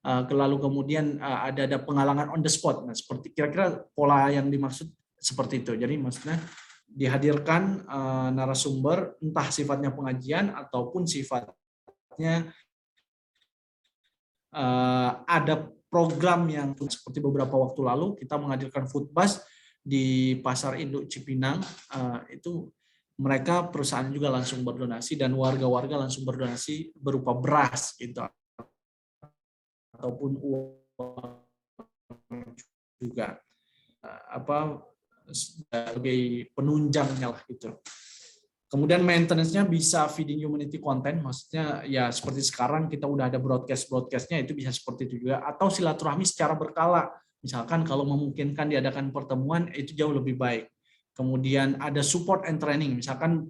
Lalu kemudian ada penggalangan on the spot. Nah, seperti kira-kira pola yang dimaksud seperti itu. Jadi maksudnya dihadirkan narasumber, entah sifatnya pengajian ataupun sifatnya ada program yang seperti beberapa waktu lalu kita menghadirkan food bus di Pasar Induk Cipinang. Itu mereka perusahaan juga langsung berdonasi dan warga-warga langsung berdonasi berupa beras gitu, ataupun uang juga sebagai penunjangnya lah gitu. Kemudian maintenance-nya bisa feeding humanity content, maksudnya ya seperti sekarang kita udah ada broadcast-nya itu bisa seperti itu juga, atau silaturahmi secara berkala. Misalkan kalau memungkinkan diadakan pertemuan itu jauh lebih baik. Kemudian ada support and training, misalkan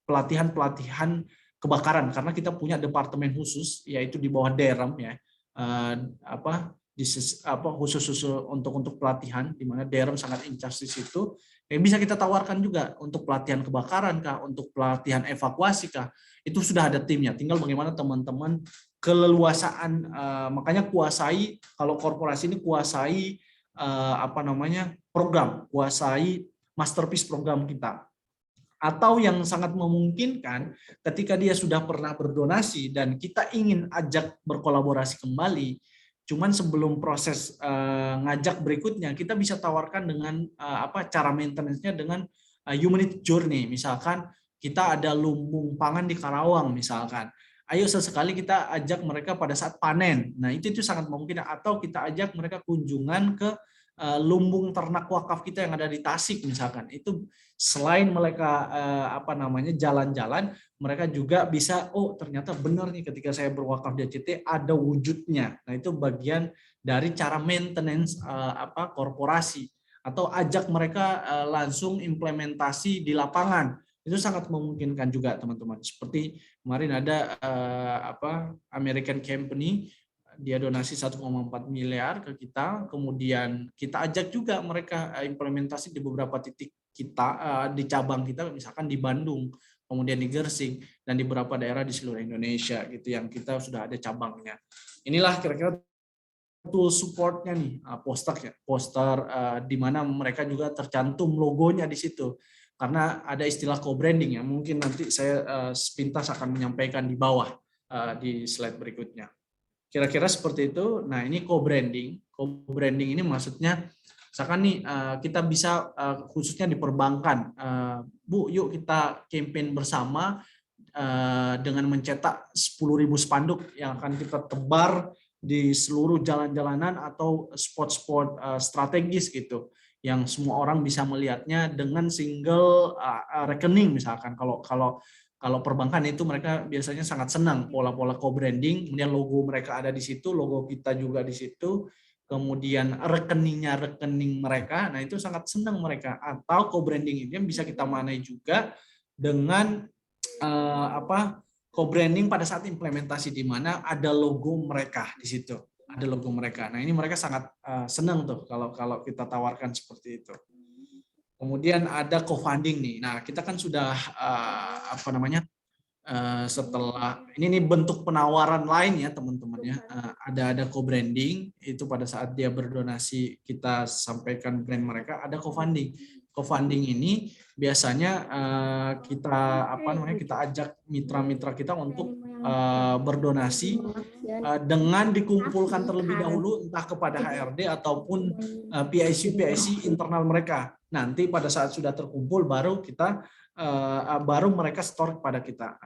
pelatihan-pelatihan kebakaran, karena kita punya departemen khusus yaitu di bawah DERM ya, khusus untuk pelatihan, di mana DERM sangat in charge di situ. Bisa kita tawarkan juga untuk pelatihan kebakaran kah, untuk pelatihan evakuasi kah, itu sudah ada timnya. Tinggal bagaimana teman-teman keleluasaan, makanya kuasai, kalau korporasi ini kuasai program, kuasai masterpiece program kita. Atau yang sangat memungkinkan ketika dia sudah pernah berdonasi dan kita ingin ajak berkolaborasi kembali, cuman sebelum proses ngajak berikutnya, kita bisa tawarkan dengan cara maintenance-nya dengan humanity journey. Misalkan kita ada lumbung pangan di Karawang misalkan. Ayo sesekali kita ajak mereka pada saat panen. Nah, itu sangat mungkin. Atau kita ajak mereka kunjungan ke lumbung ternak wakaf kita yang ada di Tasik misalkan. Itu selain mereka jalan-jalan, mereka juga bisa, oh ternyata benar nih ketika saya berwakaf di ACT ada wujudnya. Nah, itu bagian dari cara maintenance korporasi. Atau ajak mereka langsung implementasi di lapangan. Itu sangat memungkinkan juga teman-teman. Seperti kemarin ada American Company, dia donasi 1,4 miliar ke kita, kemudian kita ajak juga mereka implementasi di beberapa titik kita, di cabang kita, misalkan di Bandung, kemudian di Gersik, dan di beberapa daerah di seluruh Indonesia gitu yang kita sudah ada cabangnya. Inilah kira-kira tool supportnya nih, poster di mana mereka juga tercantum logonya di situ. Karena ada istilah co-branding yang mungkin nanti saya sepintas akan menyampaikan di bawah di slide berikutnya. Kira-kira seperti itu. Nah, ini co-branding. Co-branding ini maksudnya, misalkan nih kita bisa khususnya di perbankan, Bu, yuk kita campaign bersama dengan mencetak 10.000 spanduk yang akan kita tebar di seluruh jalan-jalanan atau spot-spot strategis gitu, yang semua orang bisa melihatnya dengan single rekening misalkan. Kalau perbankan itu mereka biasanya sangat senang pola-pola co-branding, kemudian logo mereka ada di situ, logo kita juga di situ, kemudian rekening mereka, nah itu sangat senang mereka. Atau co-branding ini bisa kita manai juga dengan co-branding pada saat implementasi, di mana ada logo mereka di situ, ada logo mereka. Nah ini mereka sangat senang tuh kalau kita tawarkan seperti itu. Kemudian ada co-funding nih. Nah, kita kan sudah setelah ini bentuk penawaran lain ya teman-teman ya. Ada co-branding, itu pada saat dia berdonasi kita sampaikan brand mereka, ada co-funding. Co-funding ini biasanya kita ajak mitra-mitra kita untuk berdonasi dengan dikumpulkan terlebih dahulu entah kepada HRD ataupun PIC internal mereka. Nanti pada saat sudah terkumpul baru mereka store kepada kita.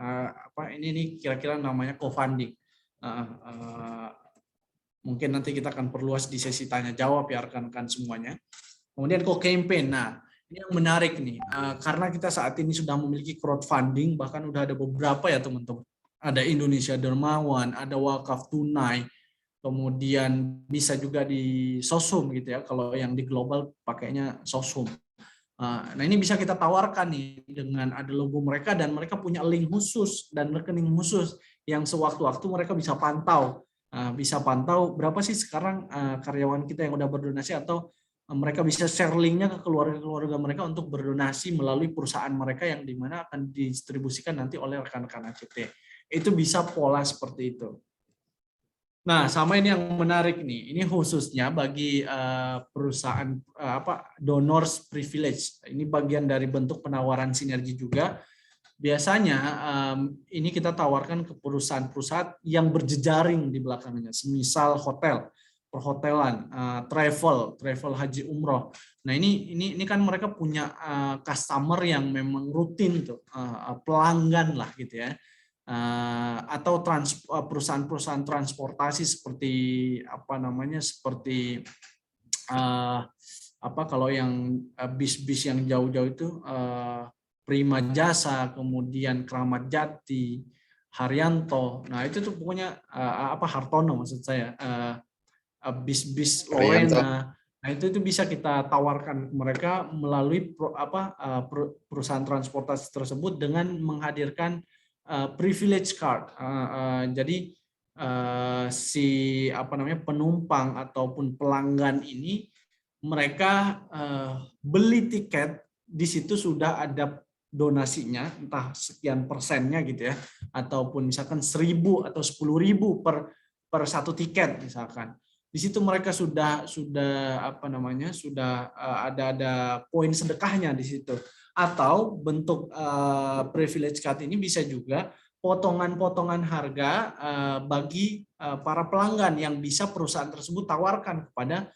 Ini kira-kira namanya co-funding. Mungkin nanti kita akan perluas di sesi tanya jawab ya rekan-rekan semuanya. Kemudian co-campaign. Nah, ini yang menarik nih, karena kita saat ini sudah memiliki crowdfunding, bahkan udah ada beberapa ya teman-teman. Ada Indonesia Dermawan, ada Wakaf Tunai, kemudian bisa juga di Sosum gitu ya, kalau yang di global pakainya Sosum. Nah ini bisa kita tawarkan nih dengan ada logo mereka, dan mereka punya link khusus dan rekening khusus yang sewaktu-waktu mereka bisa pantau. Berapa sih sekarang karyawan kita yang udah berdonasi, atau mereka bisa share linknya ke keluarga-keluarga mereka untuk berdonasi melalui perusahaan mereka yang dimana akan didistribusikan nanti oleh rekan-rekan ACT. Itu bisa pola seperti itu. Nah, sama ini yang menarik nih. Ini khususnya bagi perusahaan donors privilege. Ini bagian dari bentuk penawaran sinergi juga. Biasanya ini kita tawarkan ke perusahaan-perusahaan yang berjejaring di belakangnya, semisal hotel, perhotelan, travel haji umroh. Nah, ini kan mereka punya customer yang memang rutin tuh, pelanggan lah gitu ya. Atau perusahaan-perusahaan transportasi seperti kalau yang bis-bis yang jauh-jauh itu Prima Jasa, kemudian Kramat Jati, Haryanto. Nah, itu tuh pokoknya Hartono maksud saya. Bis-bis Lorena. Nah, itu bisa kita tawarkan ke mereka melalui perusahaan transportasi tersebut dengan menghadirkan privilege card. Jadi si penumpang ataupun pelanggan ini mereka beli tiket, di situ sudah ada donasinya, entah sekian persennya gitu ya, ataupun misalkan 1.000 atau 10.000 per satu tiket misalkan. Di situ mereka sudah ada poin sedekahnya di situ. Atau bentuk privilege card ini bisa juga potongan-potongan harga bagi para pelanggan yang bisa perusahaan tersebut tawarkan kepada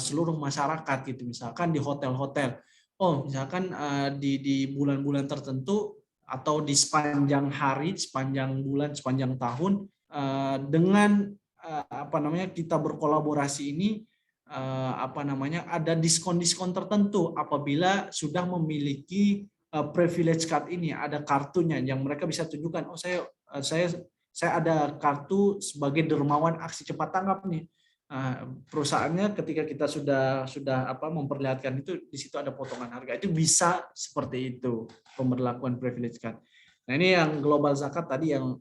seluruh masyarakat gitu. Misalkan di hotel-hotel. Misalkan di bulan-bulan tertentu atau di sepanjang hari, sepanjang bulan, sepanjang tahun dengan kita berkolaborasi ini ada diskon-diskon tertentu apabila sudah memiliki privilege card ini, ada kartunya yang mereka bisa tunjukkan, saya ada kartu sebagai dermawan aksi cepat tanggap nih. Perusahaannya ketika kita sudah memperlihatkan itu, di situ ada potongan harga, itu bisa seperti itu pemberlakuan privilege card. Nah, ini yang global zakat tadi yang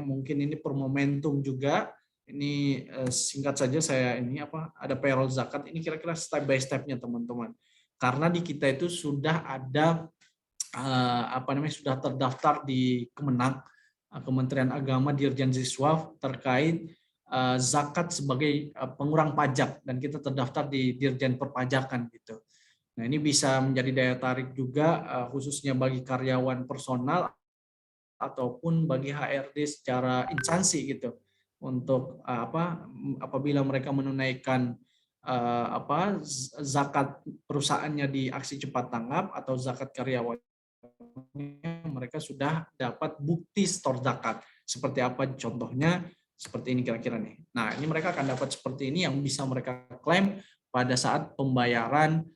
mungkin ini per momentum juga. Ini singkat saja saya ada payroll zakat ini kira-kira step by step-nya teman-teman. Karena di kita itu sudah ada sudah terdaftar di Kemenag, Kementerian Agama, Dirjen Ziswaf terkait zakat sebagai pengurang pajak, dan kita terdaftar di Dirjen Perpajakan gitu. Nah, ini bisa menjadi daya tarik juga khususnya bagi karyawan personal ataupun bagi HRD secara instansi gitu, untuk apabila mereka menunaikan zakat perusahaannya di aksi cepat tanggap atau zakat karyawan, mereka sudah dapat bukti stor zakat. Seperti apa contohnya? Seperti ini kira-kira nih. Nah, ini mereka akan dapat seperti ini yang bisa mereka klaim pada saat pembayaran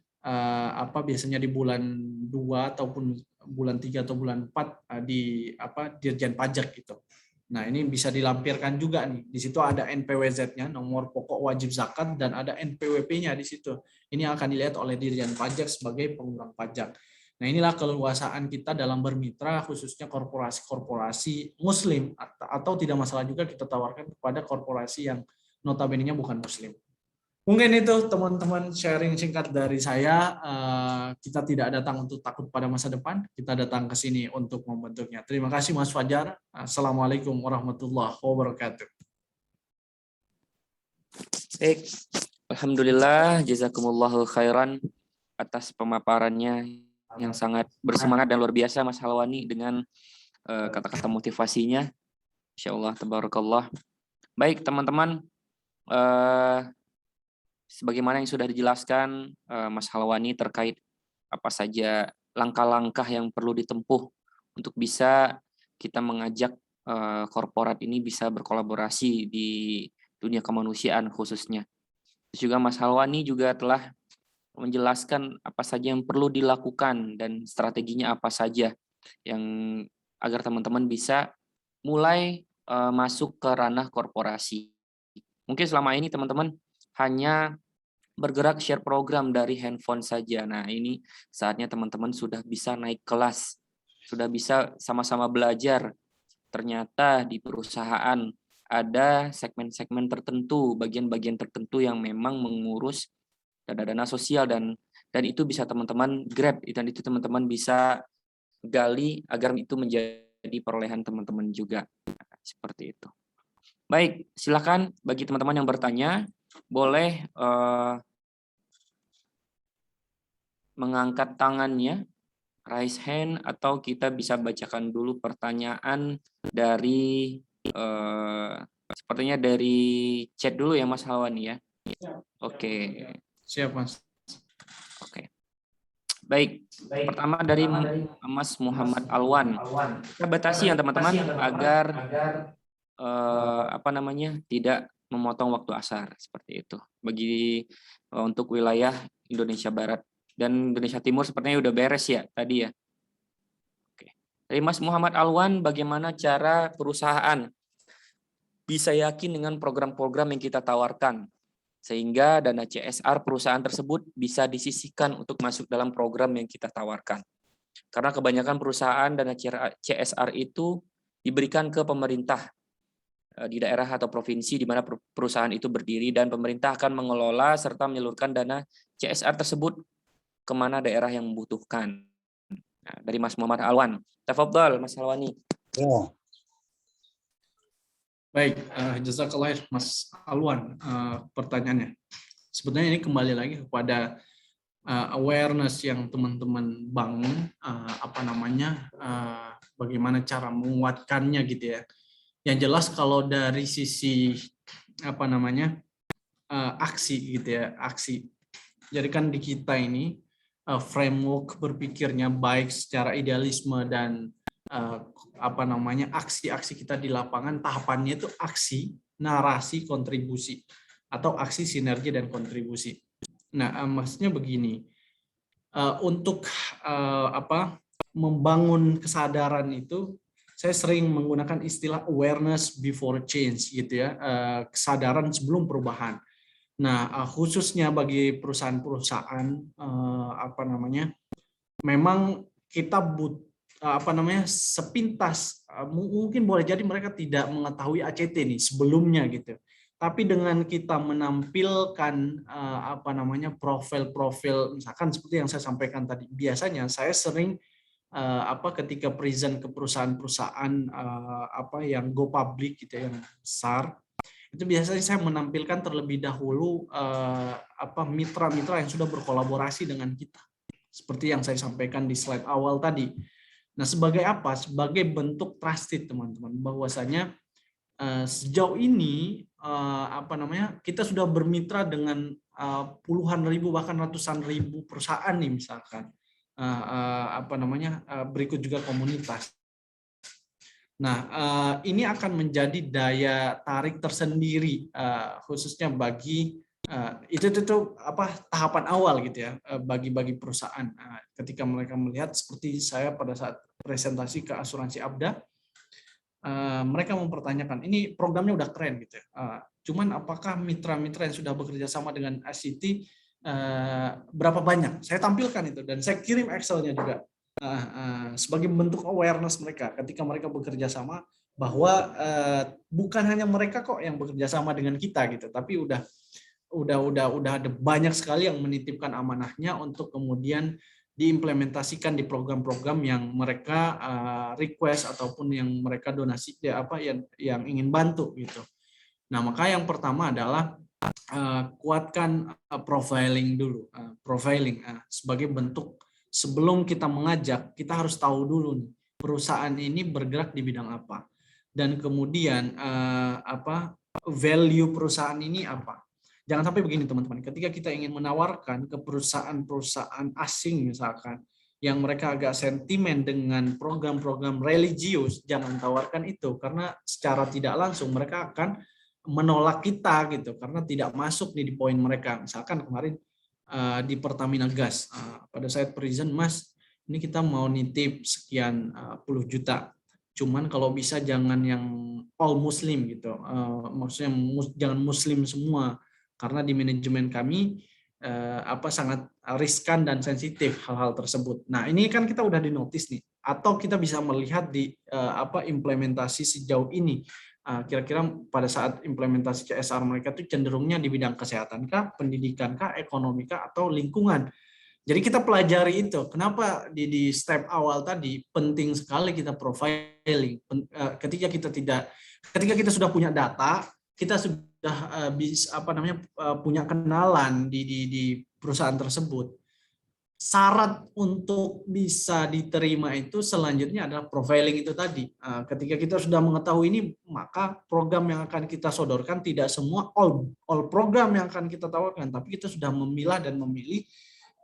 biasanya di bulan 2 ataupun bulan 3 atau bulan 4 di Dirjen Pajak gitu. Nah, ini bisa dilampirkan juga nih. Di situ ada NPWZ-nya, nomor pokok wajib zakat, dan ada NPWP-nya di situ. Ini akan dilihat oleh Dirjen Pajak sebagai pengurang pajak. Nah, inilah keleluasaan kita dalam bermitra, khususnya korporasi-korporasi Muslim, atau tidak masalah juga kita tawarkan kepada korporasi yang notabene-nya bukan Muslim. Mungkin itu teman-teman sharing singkat dari saya. Kita tidak datang untuk takut pada masa depan, kita datang ke sini untuk membentuknya. Terima kasih Mas Fajar. Assalamualaikum warahmatullahi wabarakatuh. Baik, alhamdulillah, jazakumullahu khairan atas pemaparannya yang sangat bersemangat dan luar biasa Mas Halwani dengan kata-kata motivasinya. Insyaallah tabarakallah. Baik teman-teman, sebagaimana yang sudah dijelaskan Mas Halwani terkait apa saja langkah-langkah yang perlu ditempuh untuk bisa kita mengajak korporat ini bisa berkolaborasi di dunia kemanusiaan khususnya. Terus juga Mas Halwani juga telah menjelaskan apa saja yang perlu dilakukan dan strateginya apa saja yang agar teman-teman bisa mulai masuk ke ranah korporasi. Mungkin selama ini teman-teman hanya bergerak share program dari handphone saja. Nah, ini saatnya teman-teman sudah bisa naik kelas, sudah bisa sama-sama belajar. Ternyata di perusahaan ada segmen-segmen tertentu, bagian-bagian tertentu yang memang mengurus dana-dana sosial, dan itu bisa teman-teman grab, dan itu teman-teman bisa gali agar itu menjadi perolehan teman-teman juga. Seperti itu. Baik, silakan bagi teman-teman yang bertanya, boleh mengangkat tangannya, raise hand, atau kita bisa bacakan dulu pertanyaan dari sepertinya dari chat dulu ya Mas Halwani ya. Oke. Siap Mas. Oke. Baik. Pertama dari Mas Muhammad Alwan. Kita batasi ya teman-teman agar tidak memotong waktu asar seperti itu. Bagi untuk wilayah Indonesia Barat dan Indonesia Timur sepertinya udah beres ya tadi ya. Oke. Dari Mas Muhammad Alwan, bagaimana cara perusahaan bisa yakin dengan program-program yang kita tawarkan sehingga dana CSR perusahaan tersebut bisa disisihkan untuk masuk dalam program yang kita tawarkan. Karena kebanyakan perusahaan dana CSR itu diberikan ke pemerintah di daerah atau provinsi di mana perusahaan itu berdiri, dan pemerintah akan mengelola serta menyalurkan dana CSR tersebut kemana daerah yang membutuhkan. Nah, dari Mas Muhammad Alwan. Tafadhal Mas Alwani. Baik, jazakallah Mas Alwan pertanyaannya. Sebenarnya ini kembali lagi kepada awareness yang teman-teman bangun, bagaimana cara menguatkannya gitu ya. Yang jelas kalau dari sisi aksi gitu ya, aksi. Jadi kan di kita ini framework berpikirnya baik secara idealisme dan aksi-aksi kita di lapangan, tahapannya itu aksi, narasi, kontribusi, atau aksi, sinergi, dan kontribusi. Nah, maksudnya begini, untuk membangun kesadaran itu, saya sering menggunakan istilah awareness before change gitu ya, kesadaran sebelum perubahan. Nah, khususnya bagi perusahaan-perusahaan memang kita sepintas mungkin boleh jadi mereka tidak mengetahui ACT nih sebelumnya gitu. Tapi dengan kita menampilkan profil-profil misalkan seperti yang saya sampaikan tadi, biasanya saya sering ketika present ke perusahaan-perusahaan yang go public gitu yang besar, itu biasanya saya menampilkan terlebih dahulu mitra-mitra yang sudah berkolaborasi dengan kita. Seperti yang saya sampaikan di slide awal tadi. Nah, sebagai apa? Sebagai bentuk trusted, teman-teman, bahwasanya sejauh ini kita sudah bermitra dengan puluhan ribu bahkan ratusan ribu perusahaan nih misalkan. Berikut juga komunitas. Nah, ini akan menjadi daya tarik tersendiri khususnya bagi itu tahapan awal gitu ya bagi perusahaan ketika mereka melihat seperti saya pada saat presentasi ke asuransi Abda, mereka mempertanyakan ini programnya udah keren gitu ya, cuman apakah mitra-mitra yang sudah bekerja sama dengan ICT berapa banyak? Saya tampilkan itu dan saya kirim Excel-nya juga sebagai bentuk awareness mereka ketika mereka bekerja sama bahwa bukan hanya mereka kok yang bekerja sama dengan kita gitu, tapi udah ada banyak sekali yang menitipkan amanahnya untuk kemudian diimplementasikan di program-program yang mereka request ataupun yang mereka donasi yang ingin bantu gitu. Nah, maka yang pertama adalah kuatkan profiling dulu, sebagai bentuk sebelum kita mengajak, kita harus tahu dulu nih perusahaan ini bergerak di bidang apa, dan kemudian value perusahaan ini apa. Jangan sampai begini teman-teman, ketika kita ingin menawarkan ke perusahaan-perusahaan asing misalkan, yang mereka agak sentimen dengan program-program religius, jangan tawarkan itu, karena secara tidak langsung mereka akan menolak kita gitu, karena tidak masuk nih di poin mereka. Misalkan kemarin di Pertamina Gas, pada saat present, Mas, ini kita mau nitip sekian puluh juta, cuman kalau bisa jangan yang all muslim gitu, maksudnya jangan muslim semua, karena di manajemen kami sangat riskan dan sensitif hal-hal tersebut. Nah, ini kan kita udah dinotis nih, atau kita bisa melihat di implementasi sejauh ini, kira-kira pada saat implementasi CSR mereka itu cenderungnya di bidang kesehatan kah, pendidikan kah, ekonomi kah, atau lingkungan. Jadi kita pelajari itu. Kenapa di step awal tadi penting sekali kita profiling. Ketika kita sudah punya data, kita sudah punya kenalan di perusahaan tersebut. Syarat untuk bisa diterima itu selanjutnya adalah profiling itu tadi. Ketika kita sudah mengetahui ini, maka program yang akan kita sodorkan tidak semua all program yang akan kita tawarkan, tapi kita sudah memilah dan memilih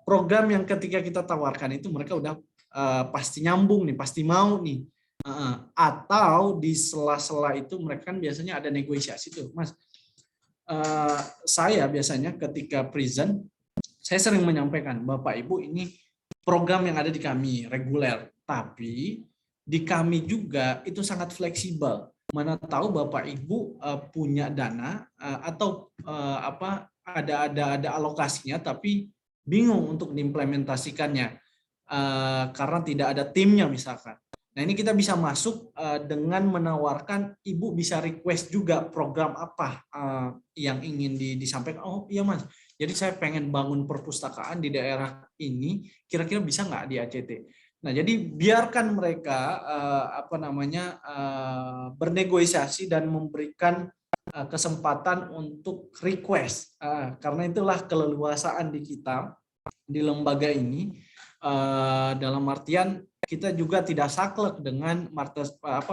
program yang ketika kita tawarkan itu mereka udah pasti nyambung nih, pasti mau nih. Atau di sela-sela itu mereka kan biasanya ada negosiasi tuh, Mas. saya biasanya ketika present, saya sering menyampaikan, Bapak Ibu ini program yang ada di kami reguler, tapi di kami juga itu sangat fleksibel. Mana tahu Bapak Ibu punya dana atau ada alokasinya, tapi bingung untuk diimplementasikannya karena tidak ada timnya misalkan. Nah ini kita bisa masuk dengan menawarkan Ibu bisa request juga program apa yang ingin disampaikan. Oh iya Mas, jadi saya pengen bangun perpustakaan di daerah ini, kira-kira bisa nggak di ACT? Nah jadi biarkan mereka bernegosiasi dan memberikan kesempatan untuk request, karena itulah keleluasaan di kita di lembaga ini, dalam artian kita juga tidak saklek dengan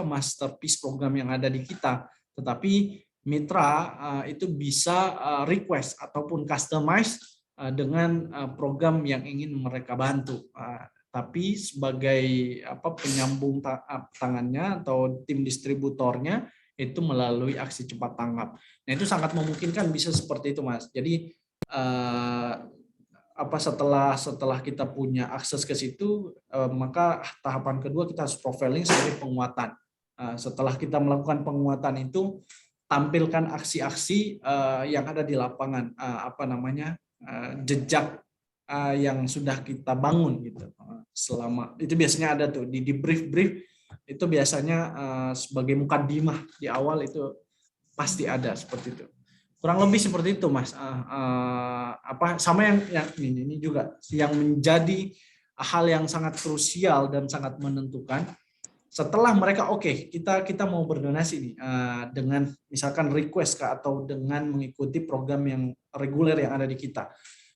masterpiece program yang ada di kita, tetapi mitra itu bisa request ataupun customize dengan program yang ingin mereka bantu. Tapi sebagai penyambung tangannya atau tim distributornya itu melalui aksi cepat tanggap. Nah itu sangat memungkinkan bisa seperti itu Mas. Jadi setelah kita punya akses ke situ, maka tahapan kedua kita harus profiling sebagai penguatan. Setelah kita melakukan penguatan itu, tampilkan aksi-aksi yang ada di lapangan, jejak yang sudah kita bangun gitu. Selama itu biasanya ada tuh di brief itu biasanya sebagai mukadimah di awal itu pasti ada seperti itu. Kurang lebih seperti itu Mas. Sama yang ini juga yang menjadi hal yang sangat krusial dan sangat menentukan. Setelah mereka kita mau berdonasi nih dengan misalkan request atau dengan mengikuti program yang reguler yang ada di kita.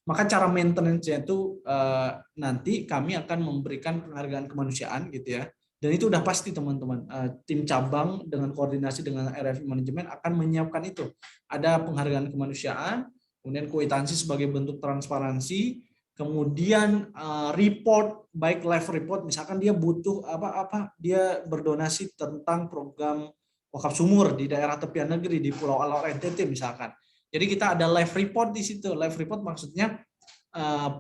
Maka cara maintenance-nya itu nanti kami akan memberikan penghargaan kemanusiaan gitu ya. Dan itu udah pasti teman-teman, tim cabang dengan koordinasi dengan RFI manajemen akan menyiapkan itu. Ada penghargaan kemanusiaan, kemudian kwitansi sebagai bentuk transparansi, kemudian report, baik live report, misalkan dia butuh dia berdonasi tentang program wakaf sumur di daerah tepian negeri di Pulau Alor NTT misalkan. Jadi kita ada live report di situ. Live report maksudnya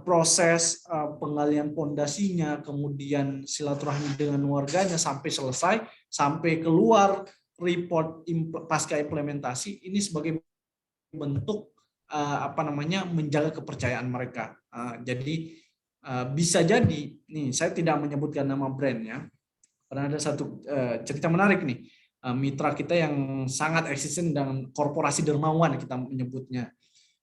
proses penggalian pondasinya, kemudian silaturahmi dengan warganya sampai selesai, sampai keluar report pasca implementasi, ini sebagai bentuk menjaga kepercayaan mereka. Jadi bisa jadi, nih saya tidak menyebutkan nama brandnya, karena ada satu cerita menarik nih, mitra kita yang sangat eksisten dengan korporasi dermawan kita menyebutnya.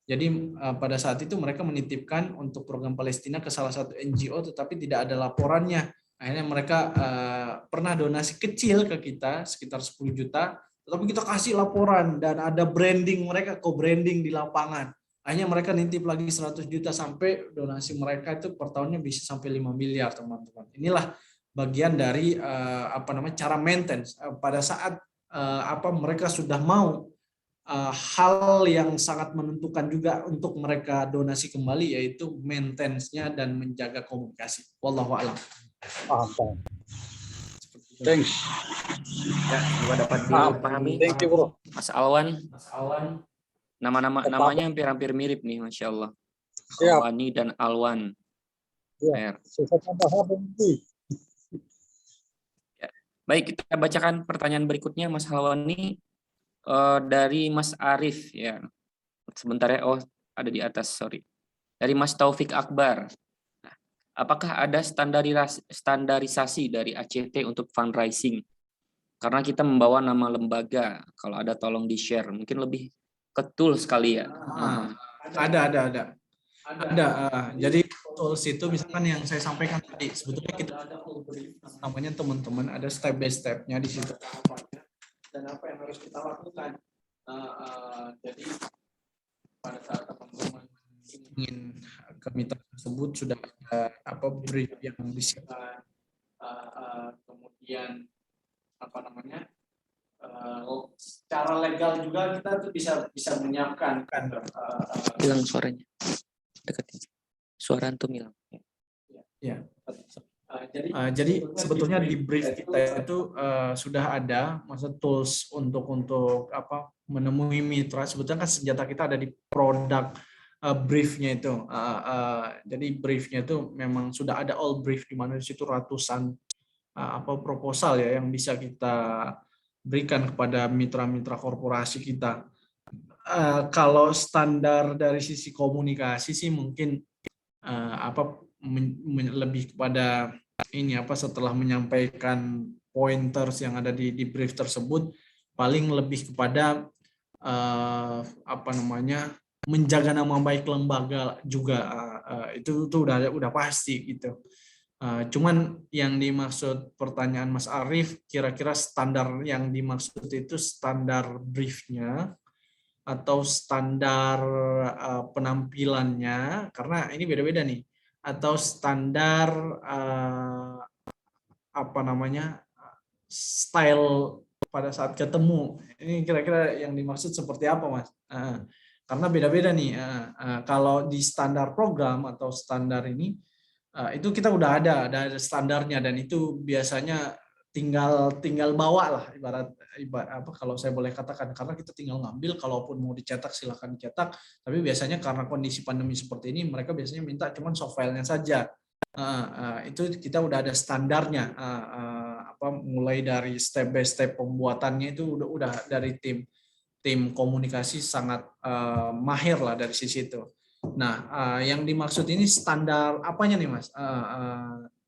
Jadi pada saat itu mereka menitipkan untuk program Palestina ke salah satu NGO, tetapi tidak ada laporannya. Akhirnya mereka pernah donasi kecil ke kita sekitar 10 juta, tetapi kita kasih laporan dan ada branding mereka, co-branding di lapangan. Akhirnya mereka nitip lagi 100 juta sampai donasi mereka itu per tahunnya bisa sampai 5 miliar teman-teman. Inilah bagian dari cara maintenance pada saat mereka sudah mau. Hal yang sangat menentukan juga untuk mereka donasi kembali yaitu maintenance-nya dan menjaga komunikasi. Wallahu a'lam. Thanks. Ya, semoga dapat dipahami. Thank you, Bro. Mas Alwan. Namanya hampir mirip nih, Masya Allah. Siap. Alwani dan Alwan. Ya. Saya paham ini. Ya. Baik, kita bacakan pertanyaan berikutnya, Mas Alwani. Dari Mas Arif ya, sebentar ya, ada di atas, sorry, dari Mas Taufik Akbar. Nah, apakah ada standarisasi dari ACT untuk fundraising? Karena kita membawa nama lembaga, kalau ada tolong di share, mungkin lebih ketul sekali ya. Ada. Jadi tools itu misalkan yang saya sampaikan tadi, sebetulnya kita ada namanya teman-teman, ada step by step-nya di situ. Dan apa yang harus kita lakukan. Jadi pada saat teman-teman ingin ke mitra tersebut sudah ada brief yang disiapkan, kemudian secara legal juga kita tuh bisa menyiapkan Hilang suaranya, deketin. Suara antum hilang. Ya. Jadi sebetulnya di brief kita itu sudah ada masa tools untuk apa menemui mitra. Sebetulnya kan senjata kita ada di produk briefnya itu. Jadi briefnya itu memang sudah ada all brief di mana di situ ratusan apa proposal ya yang bisa kita berikan kepada mitra-mitra korporasi kita. Kalau standar dari sisi komunikasi sih mungkin apa lebih kepada ini apa setelah menyampaikan pointers yang ada di brief tersebut paling lebih kepada apa namanya menjaga nama baik lembaga juga itu udah pasti gitu. Cuman yang dimaksud pertanyaan Mas Arief kira-kira standar yang dimaksud itu standar briefnya atau standar penampilannya karena ini beda-beda nih atau standar apa namanya style pada saat ketemu ini kira-kira yang dimaksud seperti apa Mas? Karena beda-beda nih kalau di standar program atau standar ini itu kita udah ada standarnya dan itu biasanya tinggal bawa lah ibarat apa kalau saya boleh katakan karena kita tinggal ngambil kalaupun mau dicetak silakan dicetak tapi biasanya karena kondisi pandemi seperti ini mereka biasanya minta cuman soft file-nya saja itu kita udah ada standarnya apa mulai dari step by step pembuatannya itu udah dari tim komunikasi sangat mahir lah dari sisi itu. Nah yang dimaksud ini standar apanya nih Mas?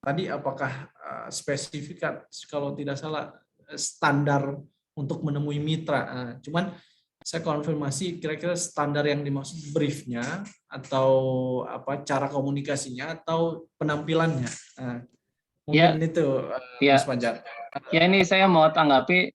Tadi apakah spesifikat kalau tidak salah standar untuk menemui mitra. Cuman saya konfirmasi kira-kira standar yang dimaksud briefnya atau apa cara komunikasinya atau penampilannya. Mungkin itu Mas Fajar. Ya ini saya mau tanggapi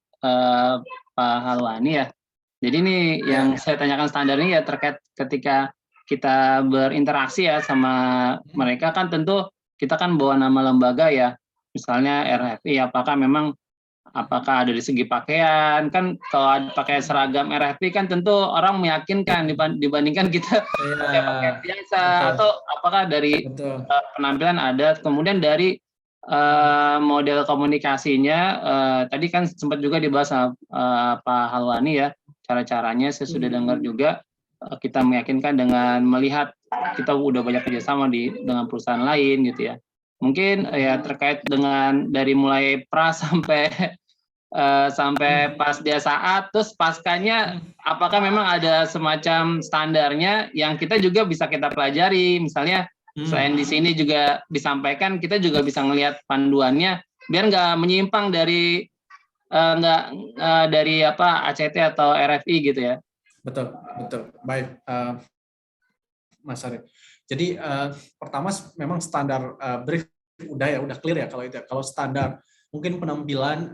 Pak Halwani ya. Jadi ini yang saya tanyakan standar ini ya terkait ketika kita berinteraksi ya sama mereka kan tentu kita kan bawa nama lembaga ya, misalnya RFI, apakah ada di segi pakaian, kan kalau ada pakai seragam RFI kan tentu orang meyakinkan dibandingkan kita pakai pakaian biasa, atau apakah dari penampilan ada, kemudian dari model komunikasinya, tadi kan sempat juga dibahas sama Pak Halwani ya, cara-caranya saya sudah dengar juga, kita meyakinkan dengan melihat kita udah banyak kerjasama dengan perusahaan lain gitu ya. Mungkin ya terkait dengan dari mulai pra sampai pas dia saat, terus paskanya apakah memang ada semacam standarnya yang kita juga bisa kita pelajari. Misalnya selain di sini juga disampaikan, kita juga bisa melihat panduannya biar nggak menyimpang dari dari apa ACT atau RFI gitu ya. Betul. Baik, Mas Arief. Jadi pertama memang standar brief udah clear ya kalau itu. Kalau standar mungkin penampilan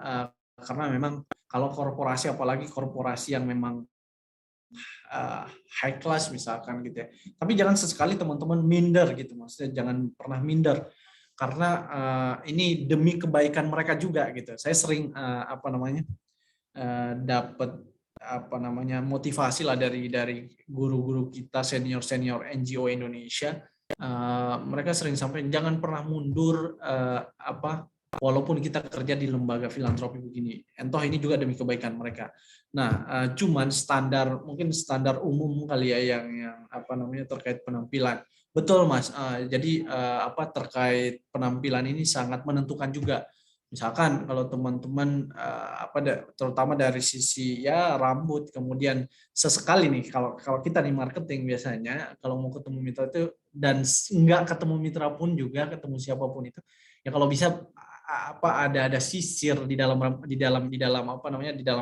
karena memang kalau korporasi apalagi korporasi yang memang high class misalkan gitu ya. Tapi jangan sesekali teman-teman minder gitu, maksudnya jangan pernah minder karena ini demi kebaikan mereka juga gitu. Saya sering dapat motivasi lah dari guru-guru kita senior NGO Indonesia. Mereka sering sampaikan jangan pernah mundur walaupun kita kerja di lembaga filantropi begini. Entah ini juga demi kebaikan mereka. Nah, cuman mungkin standar umum kali ya yang terkait penampilan. Betul Mas. Jadi terkait penampilan ini sangat menentukan juga. Misalkan kalau teman-teman terutama dari sisi ya rambut, kemudian sesekali nih kalau kita di marketing biasanya kalau mau ketemu mitra itu dan enggak ketemu mitra pun juga ketemu siapapun itu ya kalau bisa ada sisir di dalam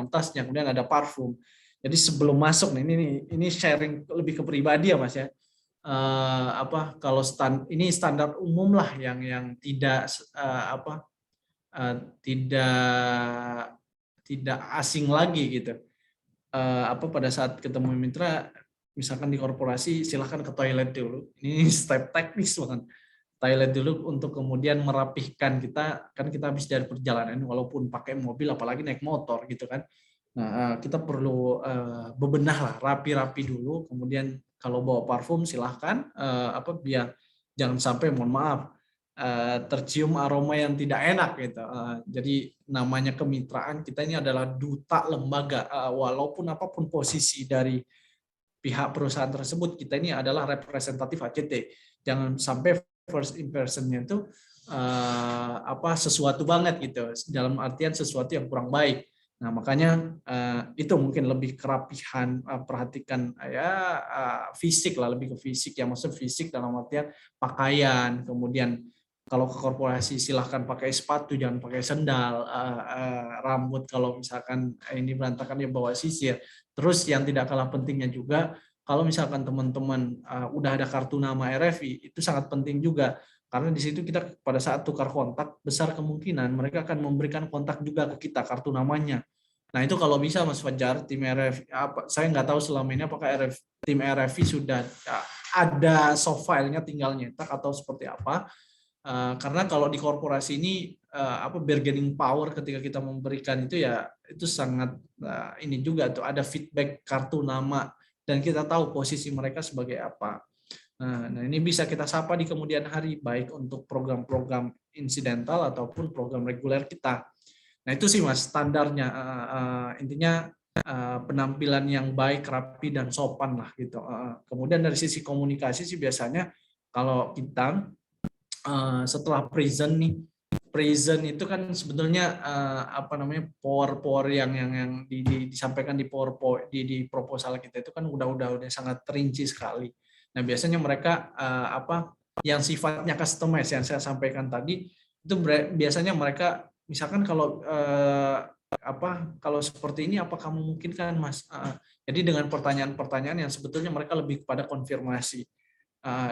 tasnya, kemudian ada parfum. Jadi sebelum masuk ini sharing lebih ke pribadi ya Mas ya. Kalau ini standar umum lah yang tidak tidak asing lagi gitu. Pada saat ketemu mitra misalkan di korporasi silahkan ke toilet dulu. Ini step teknis banget. Toilet dulu untuk kemudian merapihkan kita, kan kita habis dari perjalanan walaupun pakai mobil apalagi naik motor gitu kan. Nah, kita perlu bebenah lah, rapi-rapi dulu, kemudian kalau bawa parfum silahkan biar jangan sampai mohon maaf tercium aroma yang tidak enak gitu. Jadi namanya kemitraan, kita ini adalah duta lembaga, walaupun apapun posisi dari pihak perusahaan tersebut, kita ini adalah representatif ACT. Jangan sampai first impression-nya itu sesuatu banget gitu, dalam artian sesuatu yang kurang baik. Nah, makanya itu mungkin lebih kerapihan, perhatikan fisik lah, lebih ke fisik ya, maksud fisik dalam artian pakaian, kemudian kalau ke korporasi silahkan pakai sepatu, jangan pakai sendal, rambut kalau misalkan ini berantakan ya bawa sisir. Terus yang tidak kalah pentingnya juga, kalau misalkan teman-teman udah ada kartu nama RFI, itu sangat penting juga. Karena di situ kita pada saat tukar kontak, besar kemungkinan mereka akan memberikan kontak juga ke kita, kartu namanya. Nah itu kalau bisa Mas Fajar, tim RFI, saya nggak tahu selama ini apakah tim RFI sudah ada soft file-nya tinggal nyetak atau seperti apa. Karena kalau di korporasi ini bargaining power ketika kita memberikan itu ya itu sangat ini juga tuh ada feedback kartu nama dan kita tahu posisi mereka sebagai apa. Nah ini bisa kita sapa di kemudian hari baik untuk program-program insidental ataupun program reguler kita. Nah itu sih Mas standarnya, intinya penampilan yang baik, rapi dan sopan lah gitu. Kemudian dari sisi komunikasi sih biasanya kalau kita setelah present itu kan sebetulnya power yang disampaikan di PowerPoint di proposal kita itu kan udah sangat terinci sekali. Nah biasanya mereka yang sifatnya customize yang saya sampaikan tadi itu biasanya mereka misalkan kalau kalau seperti ini apa kamu memungkinkan Mas? Jadi dengan pertanyaan-pertanyaan yang sebetulnya mereka lebih kepada konfirmasi.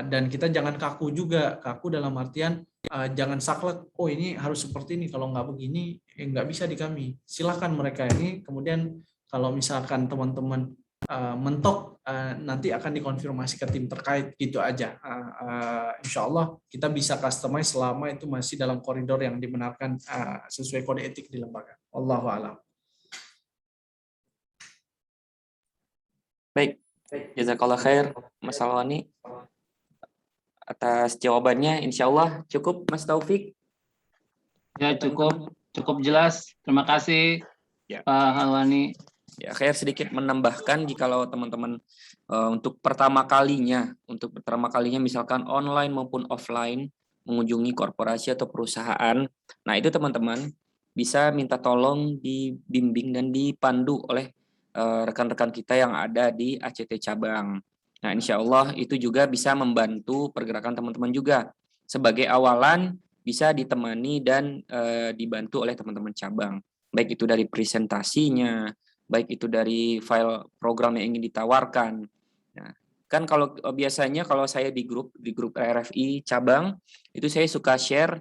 Dan kita jangan kaku juga, kaku dalam artian jangan saklek, oh ini harus seperti ini, kalau nggak begini nggak bisa di kami. Silakan mereka ini, kemudian kalau misalkan teman-teman mentok, nanti akan dikonfirmasi ke tim terkait, gitu aja. Insya Allah kita bisa customize selama itu masih dalam koridor yang dibenarkan sesuai kode etik di lembaga. Wallahu a'lam. Baik, jazakallah khair Mas Halwani atas jawabannya. Insya Allah cukup Mas Taufik. Ya cukup jelas. Terima kasih Ya. Pak Halwani. Ya, khair sedikit menambahkan jikalau teman-teman untuk pertama kalinya misalkan online maupun offline mengunjungi korporasi atau perusahaan. Nah, itu teman-teman bisa minta tolong dibimbing dan dipandu oleh rekan-rekan kita yang ada di ACT cabang. Nah, insya Allah itu juga bisa membantu pergerakan teman-teman juga. Sebagai awalan bisa ditemani dan dibantu oleh teman-teman cabang. Baik itu dari presentasinya, baik itu dari file program yang ingin ditawarkan. Nah, kan kalau biasanya kalau saya di grup RFI cabang, itu saya suka share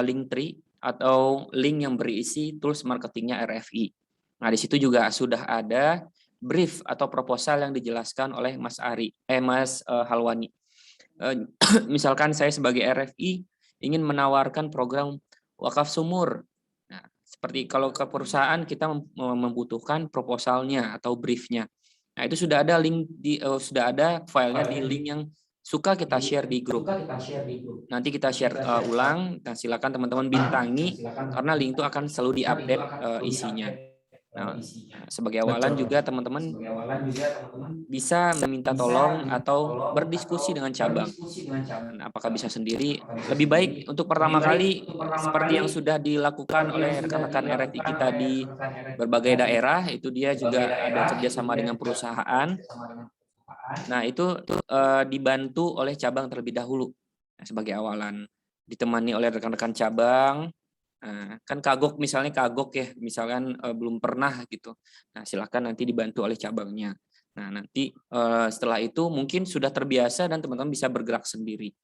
link tree atau link yang berisi tools marketingnya RFI. Nah, di situ juga sudah ada brief atau proposal yang dijelaskan oleh Mas Halwani. Misalkan saya sebagai RFI ingin menawarkan program wakaf sumur. Nah, seperti kalau ke perusahaan kita membutuhkan proposalnya atau briefnya. Nah, itu sudah ada link sudah ada filenya di link yang suka kita share di grup. Nanti kita share ulang. Nah, silakan teman-teman bintangi karena link itu akan selalu diupdate isinya. Nah, sebagai awalan juga teman-teman bisa meminta tolong atau berdiskusi dengan cabang. Apakah bisa sendiri? Lebih baik untuk pertama kali seperti yang sudah dilakukan oleh rekan-rekan RFI kita di berbagai daerah, itu dia juga ada kerjasama dengan perusahaan. Nah, itu dibantu oleh cabang terlebih dahulu sebagai awalan, ditemani oleh rekan-rekan cabang. Kan kagok ya, misalkan belum pernah gitu. Nah, silakan nanti dibantu oleh cabangnya. Nah, nanti setelah itu mungkin sudah terbiasa dan teman-teman bisa bergerak sendiri.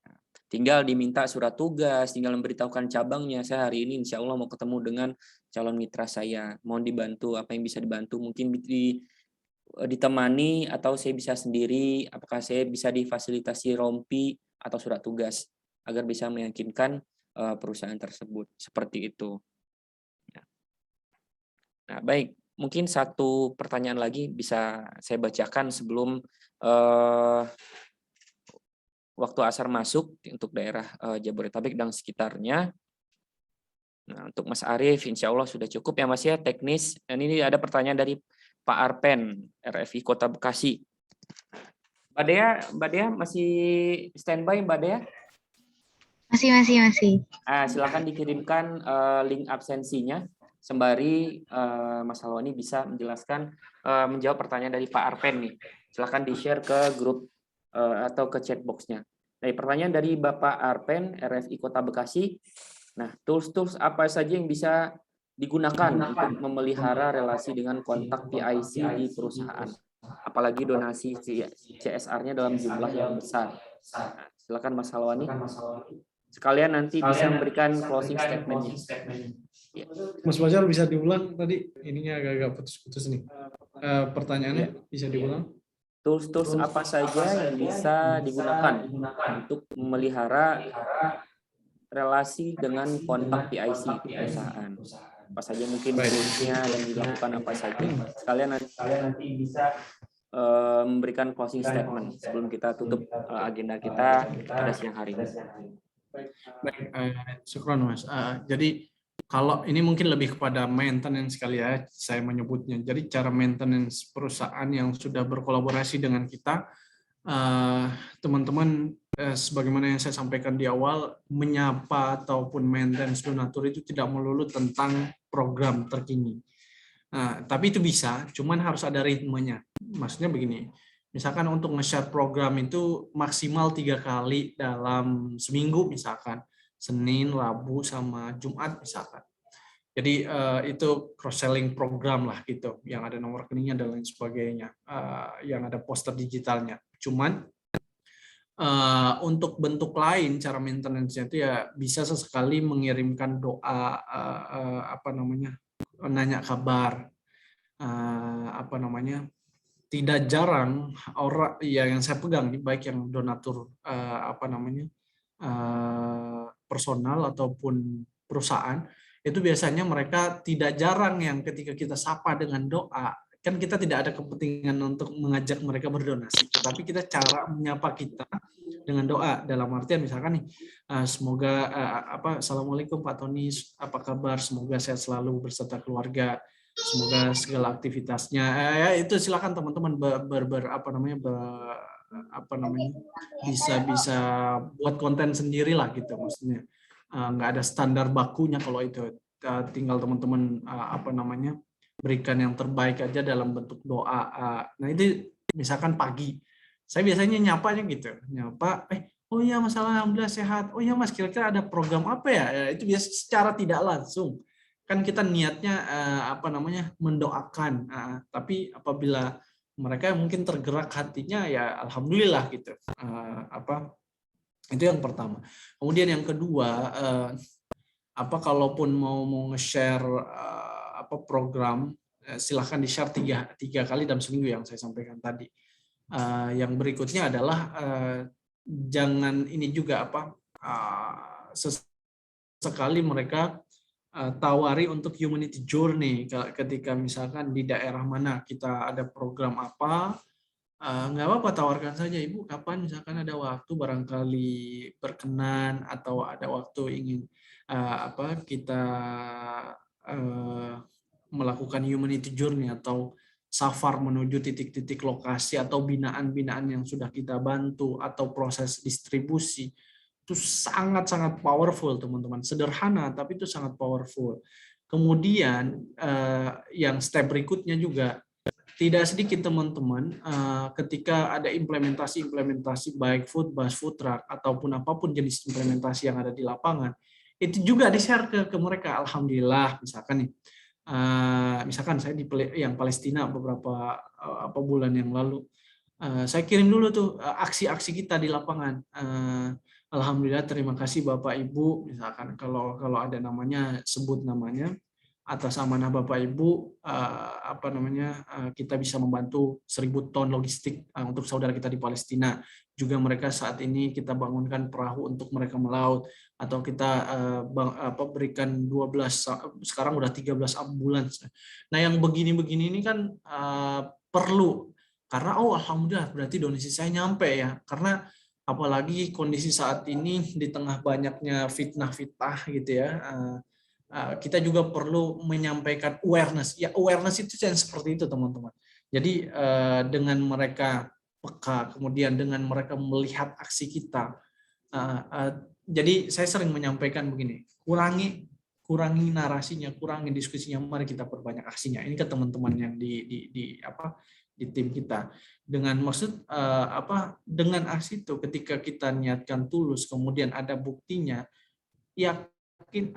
Nah, tinggal diminta surat tugas, tinggal memberitahukan cabangnya, saya hari ini insya Allah mau ketemu dengan calon mitra saya, mohon dibantu, apa yang bisa dibantu, mungkin ditemani atau saya bisa sendiri, apakah saya bisa difasilitasi rompi atau surat tugas agar bisa meyakinkan perusahaan tersebut, seperti itu. Nah, baik, mungkin satu pertanyaan lagi bisa saya bacakan sebelum waktu asar masuk untuk daerah Jabodetabek dan sekitarnya. Nah, untuk Mas Arief, insya Allah sudah cukup ya Mas ya, teknis. Dan ini ada pertanyaan dari Pak Arpen, RFI Kota Bekasi. Mbak Dea masih standby Mbak Dea? Masih. Silakan dikirimkan link absensinya, sembari Mas Halwani bisa menjelaskan, menjawab pertanyaan dari Pak Arpen nih. Silakan di-share ke grup atau ke chat box-nya. Nah, pertanyaan dari Bapak Arpen, RFI Kota Bekasi. Nah, tools-tools apa saja yang bisa digunakan untuk memelihara relasi dengan kontak PIC di perusahaan? Apalagi donasi CSR-nya dalam jumlah yang besar. Nah, silakan Mas Halwani. Sekalian nanti bisa memberikan closing statement-nya. Ya. Mas Fajar bisa diulang tadi, ininya agak-agak putus-putus nih. Pertanyaannya bisa diulang? Tools-tools apa saja yang bisa digunakan untuk memelihara relasi dengan kontak PIC di perusahaan? Apa saja mungkin toolsnya dan dilakukan apa saja? Sekalian nanti bisa memberikan closing statement sebelum kita tutup agenda kita pada siang hari ini. Baik, syukron Mas. Jadi kalau ini mungkin lebih kepada maintenance kali ya, saya menyebutnya. Jadi cara maintenance perusahaan yang sudah berkolaborasi dengan kita, teman-teman, sebagaimana yang saya sampaikan di awal, menyapa ataupun maintenance donatur itu tidak melulu tentang program terkini. Tapi itu bisa, cuman harus ada ritmenya. Maksudnya begini, misalkan untuk nge-share program itu maksimal 3 kali dalam seminggu, misalkan Senin, Rabu, sama Jumat misalkan. Jadi itu cross-selling program lah gitu, yang ada nomor rekeningnya dan lain sebagainya, yang ada poster digitalnya. Cuman untuk bentuk lain cara maintenance-nya itu ya bisa sesekali mengirimkan doa, nanya kabar, tidak jarang orang yang saya pegang, baik yang donatur personal ataupun perusahaan, itu biasanya mereka tidak jarang yang ketika kita sapa dengan doa, kan kita tidak ada kepentingan untuk mengajak mereka berdonasi, tetapi kita cara menyapa kita dengan doa, dalam artian misalkan nih, semoga Assalamualaikum Pak Tony, apa kabar, semoga sehat selalu beserta keluarga, semoga segala aktivitasnya, itu silakan teman-teman bisa buat konten sendiri lah gitu, maksudnya nggak ada standar bakunya kalau itu, tinggal teman-teman berikan yang terbaik aja dalam bentuk doa. Nah itu misalkan pagi, saya biasanya nyapanya gitu, oh ya Mas, alhamdulillah sehat, oh ya Mas, kira-kira ada program apa ya, itu biasa secara tidak langsung. Kan kita niatnya mendoakan, tapi apabila mereka mungkin tergerak hatinya ya alhamdulillah gitu. Itu yang pertama. Kemudian yang kedua, kalaupun mau nge-share program, silahkan di-share tiga kali dalam seminggu yang saya sampaikan tadi. Yang berikutnya adalah jangan ini juga sesekali mereka tawari untuk humanity journey, ketika misalkan di daerah mana kita ada program apa, nggak apa-apa, tawarkan saja, Ibu kapan misalkan ada waktu barangkali berkenan atau ada waktu ingin kita melakukan humanity journey atau safar menuju titik-titik lokasi atau binaan-binaan yang sudah kita bantu atau proses distribusi. Itu sangat-sangat powerful teman-teman, sederhana tapi itu sangat powerful. Kemudian yang step berikutnya juga tidak sedikit teman-teman ketika ada implementasi baik food bus, food truck ataupun apapun jenis implementasi yang ada di lapangan, itu juga di-share ke mereka. Alhamdulillah misalkan nih, misalkan saya di yang Palestina beberapa bulan yang lalu, saya kirim dulu tuh aksi-aksi kita di lapangan. Alhamdulillah, terima kasih Bapak Ibu, misalkan kalau ada namanya, sebut namanya, atas amanah Bapak Ibu, kita bisa membantu 1.000 ton logistik untuk saudara kita di Palestina. Juga mereka saat ini kita bangunkan perahu untuk mereka melaut, atau kita berikan 12, sekarang udah 13 ambulans. Nah yang begini-begini ini kan perlu, karena alhamdulillah berarti donasi saya nyampe ya, karena apalagi kondisi saat ini di tengah banyaknya fitnah-fitnah gitu ya. Kita juga perlu menyampaikan awareness. Ya, awareness itu yang seperti itu, teman-teman. Jadi dengan mereka peka, kemudian dengan mereka melihat aksi kita. Jadi saya sering menyampaikan begini, kurangi narasinya, kurangi diskusinya, mari kita perbanyak aksinya. Ini ke teman-teman yang di tim kita. Dengan maksud dengan aksi itu ketika kita niatkan tulus, kemudian ada buktinya, yakin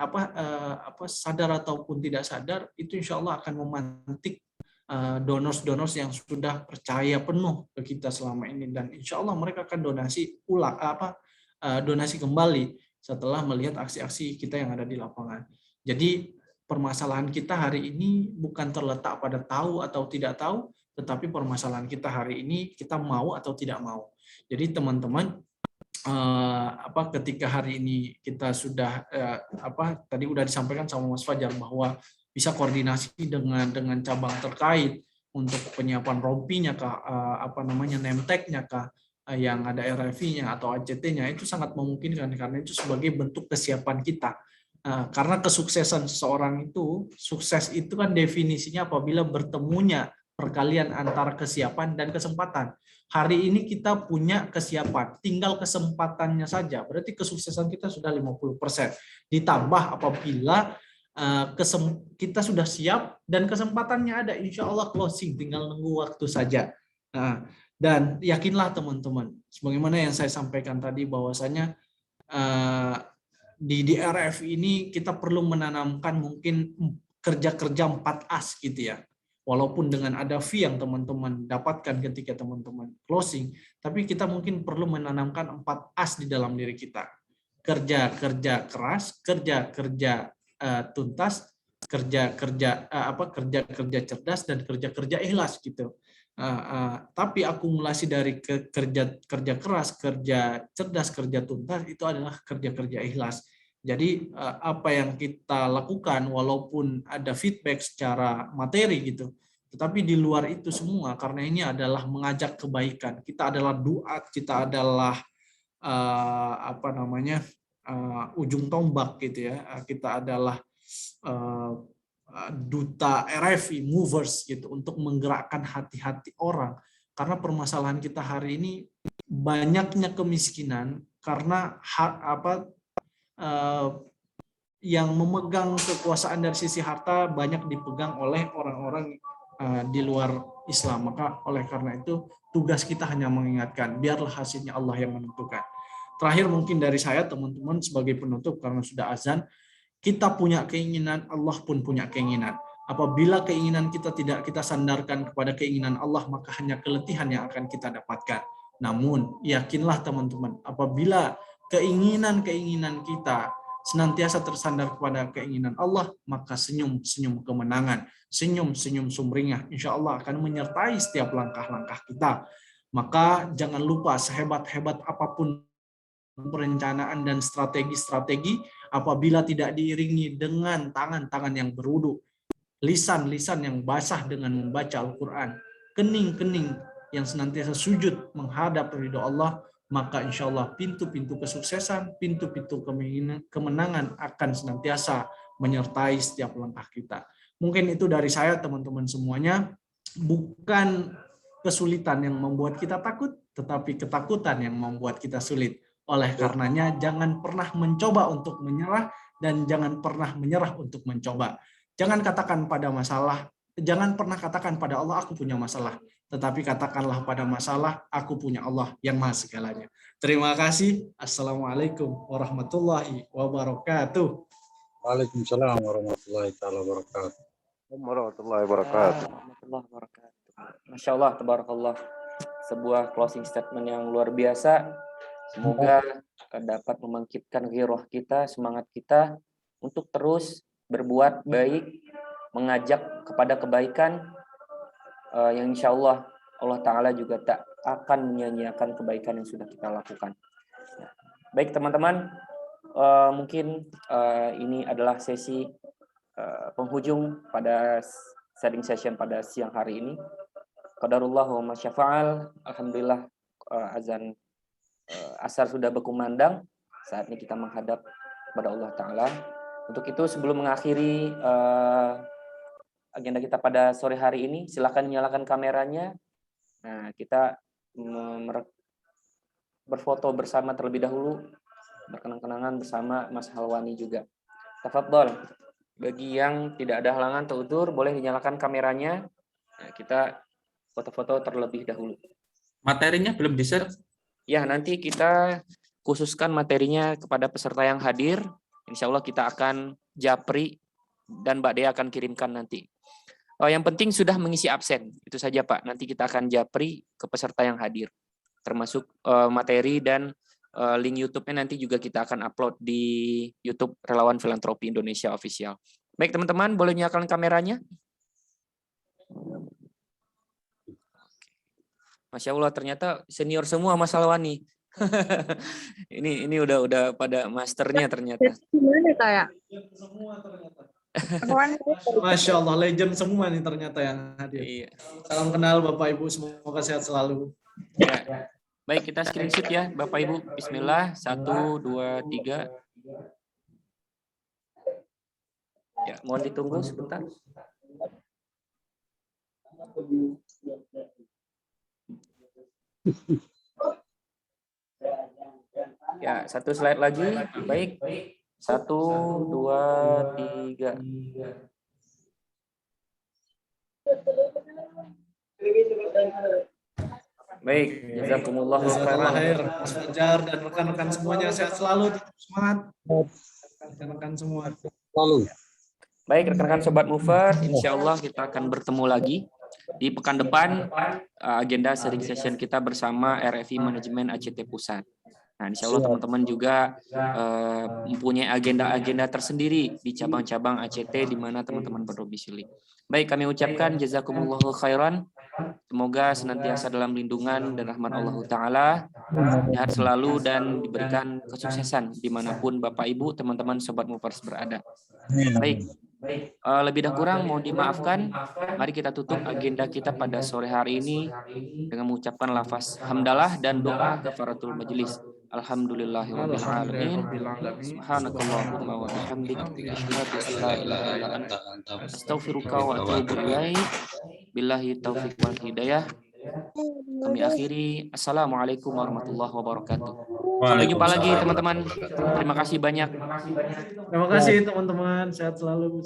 sadar ataupun tidak sadar, itu insya Allah akan memantik donors yang sudah percaya penuh ke kita selama ini, dan insya Allah mereka akan donasi kembali setelah melihat aksi-aksi kita yang ada di lapangan. Jadi permasalahan kita hari ini bukan terletak pada tahu atau tidak tahu, tetapi permasalahan kita hari ini kita mau atau tidak mau. Jadi teman-teman, ketika hari ini kita sudah tadi udah disampaikan sama Mas Fajar bahwa bisa koordinasi dengan cabang terkait untuk penyiapan rompinya name tag-nya yang ada RFI-nya atau ACT-nya, itu sangat memungkinkan karena itu sebagai bentuk kesiapan kita. Karena kesuksesan seseorang itu, sukses itu kan definisinya apabila bertemunya perkalian antara kesiapan dan kesempatan. Hari ini kita punya kesiapan, tinggal kesempatannya saja. Berarti kesuksesan kita sudah 50%. Ditambah apabila kita sudah siap dan kesempatannya ada, insya Allah closing, tinggal nunggu waktu saja. Dan yakinlah teman-teman, sebagaimana yang saya sampaikan tadi bahwasanya di RF ini kita perlu menanamkan mungkin kerja-kerja 4As gitu ya. Walaupun dengan ada fee yang teman-teman dapatkan ketika teman-teman closing, tapi kita mungkin perlu menanamkan 4As di dalam diri kita. Kerja-kerja keras, kerja-kerja tuntas, kerja-kerja cerdas, dan kerja-kerja ikhlas gitu. Tapi akumulasi dari kerja keras, kerja cerdas, kerja tuntas itu adalah kerja-kerja ikhlas. Jadi apa yang kita lakukan walaupun ada feedback secara materi gitu, tetapi di luar itu semua karena ini adalah mengajak kebaikan. Kita adalah duat, kita adalah ujung tombak gitu ya. Kita adalah duta RFI, movers gitu, untuk menggerakkan hati-hati orang. Karena permasalahan kita hari ini banyaknya kemiskinan karena yang memegang kekuasaan dari sisi harta banyak dipegang oleh orang-orang di luar Islam. Maka oleh karena itu tugas kita hanya mengingatkan, biarlah hasilnya Allah yang menentukan. Terakhir mungkin dari saya teman-teman sebagai penutup, karena sudah azan, kita punya keinginan, Allah pun punya keinginan. Apabila keinginan kita tidak kita sandarkan kepada keinginan Allah, maka hanya keletihan yang akan kita dapatkan. Namun, yakinlah teman-teman, apabila keinginan-keinginan kita senantiasa tersandar kepada keinginan Allah, maka senyum-senyum kemenangan, senyum-senyum sumringah, insya Allah akan menyertai setiap langkah-langkah kita. Maka jangan lupa, sehebat-hebat apapun perencanaan dan strategi-strategi, apabila tidak diiringi dengan tangan-tangan yang berwudu, lisan-lisan yang basah dengan membaca Al-Quran, kening-kening yang senantiasa sujud menghadap ridho Allah, maka insya Allah pintu-pintu kesuksesan, pintu-pintu kemenangan akan senantiasa menyertai setiap langkah kita. Mungkin itu dari saya teman-teman semuanya. Bukan kesulitan yang membuat kita takut, tetapi ketakutan yang membuat kita sulit. Oleh karenanya jangan pernah mencoba untuk menyerah dan jangan pernah menyerah untuk mencoba. Jangan pernah katakan pada Allah aku punya masalah, tetapi katakanlah pada masalah aku punya Allah yang Maha segalanya. Terima kasih. Assalamualaikum warahmatullahi wabarakatuh. Waalaikumsalam warahmatullahi wabarakatuh. Warahmatullahi wabarakatuh. Warahmatullahi wabarakatuh. Masya Allah, tabarakallah. Sebuah closing statement yang luar biasa. Semoga dapat membangkitkan ghirah kita, semangat kita untuk terus berbuat baik, mengajak kepada kebaikan, yang insya Allah Ta'ala juga tak akan menyia-nyiakan kebaikan yang sudah kita lakukan. Baik teman-teman, mungkin ini adalah sesi penghujung pada sharing session pada siang hari ini. Qadarullah wa masyafa'al. Alhamdulillah azan asar sudah berkumandang, saatnya kita menghadap kepada Allah Ta'ala. Untuk itu sebelum mengakhiri agenda kita pada sore hari ini, silakan nyalakan kameranya. Nah, kita berfoto bersama terlebih dahulu, berkenang-kenangan bersama Mas Halwani juga. Tafadhol. Bagi yang tidak ada halangan atau udzur, boleh dinyalakan kameranya. Nah, kita foto-foto terlebih dahulu. Materinya belum di-share? Ya, nanti kita khususkan materinya kepada peserta yang hadir. Insya Allah kita akan japri dan Mbak Dea akan kirimkan nanti. Yang penting sudah mengisi absen, itu saja Pak. Nanti kita akan japri ke peserta yang hadir, termasuk materi dan link YouTube-nya nanti juga kita akan upload di YouTube Relawan Filantropi Indonesia Official. Baik teman-teman, boleh nyalakan kameranya? Masya Allah, ternyata senior semua Mas Halwani. ini udah pada masternya ternyata. Gimana kayak? Masya Allah, legend semua nih ternyata yang hadir. Iya. Salam kenal Bapak Ibu, semoga sehat selalu. Ya. Baik, kita screenshot ya Bapak Ibu. Bismillah, 1, 2, 3. Ya, mohon ditunggu sebentar. Ya, satu slide lagi. Baik. 1, 2, 3. Baik, jazakumullah Jazakallah khairan. khair, Mas Fajar dan rekan-rekan semuanya sehat selalu, tetap semangat. Rekan-rekan semua. Lalu. Baik, rekan-rekan Sobat Mover, insya Allah kita akan bertemu lagi di pekan depan. Agenda sharing session kita bersama RFI Manajemen ACT Pusat. Nah, insya Allah teman-teman juga mempunyai agenda-agenda tersendiri di cabang-cabang ACT di mana teman-teman berdomisili. Baik, kami ucapkan jazakumullahu khairan. Semoga senantiasa dalam lindungan dan rahmat Allah Ta'ala, sehat selalu dan diberikan kesuksesan dimanapun Bapak Ibu, teman-teman Sobat Movers berada. Baik, lebih dan kurang mohon dimaafkan. Mari kita tutup agenda kita pada sore hari ini dengan mengucapkan lafaz hamdalah dan doa kafaratul majelis. Alhamdulillahirabbil alamin. Subhanakallahumma wa bihamdika asyhadu an la ilaha illa anta astaghfiruka wa atubu ilaik. Billahi taufiq wal hidayah. Kami akhiri. Assalamualaikum warahmatullahi wabarakatuh. Sampai jumpa lagi teman-teman. Terima kasih banyak. Terima kasih teman-teman, sehat selalu.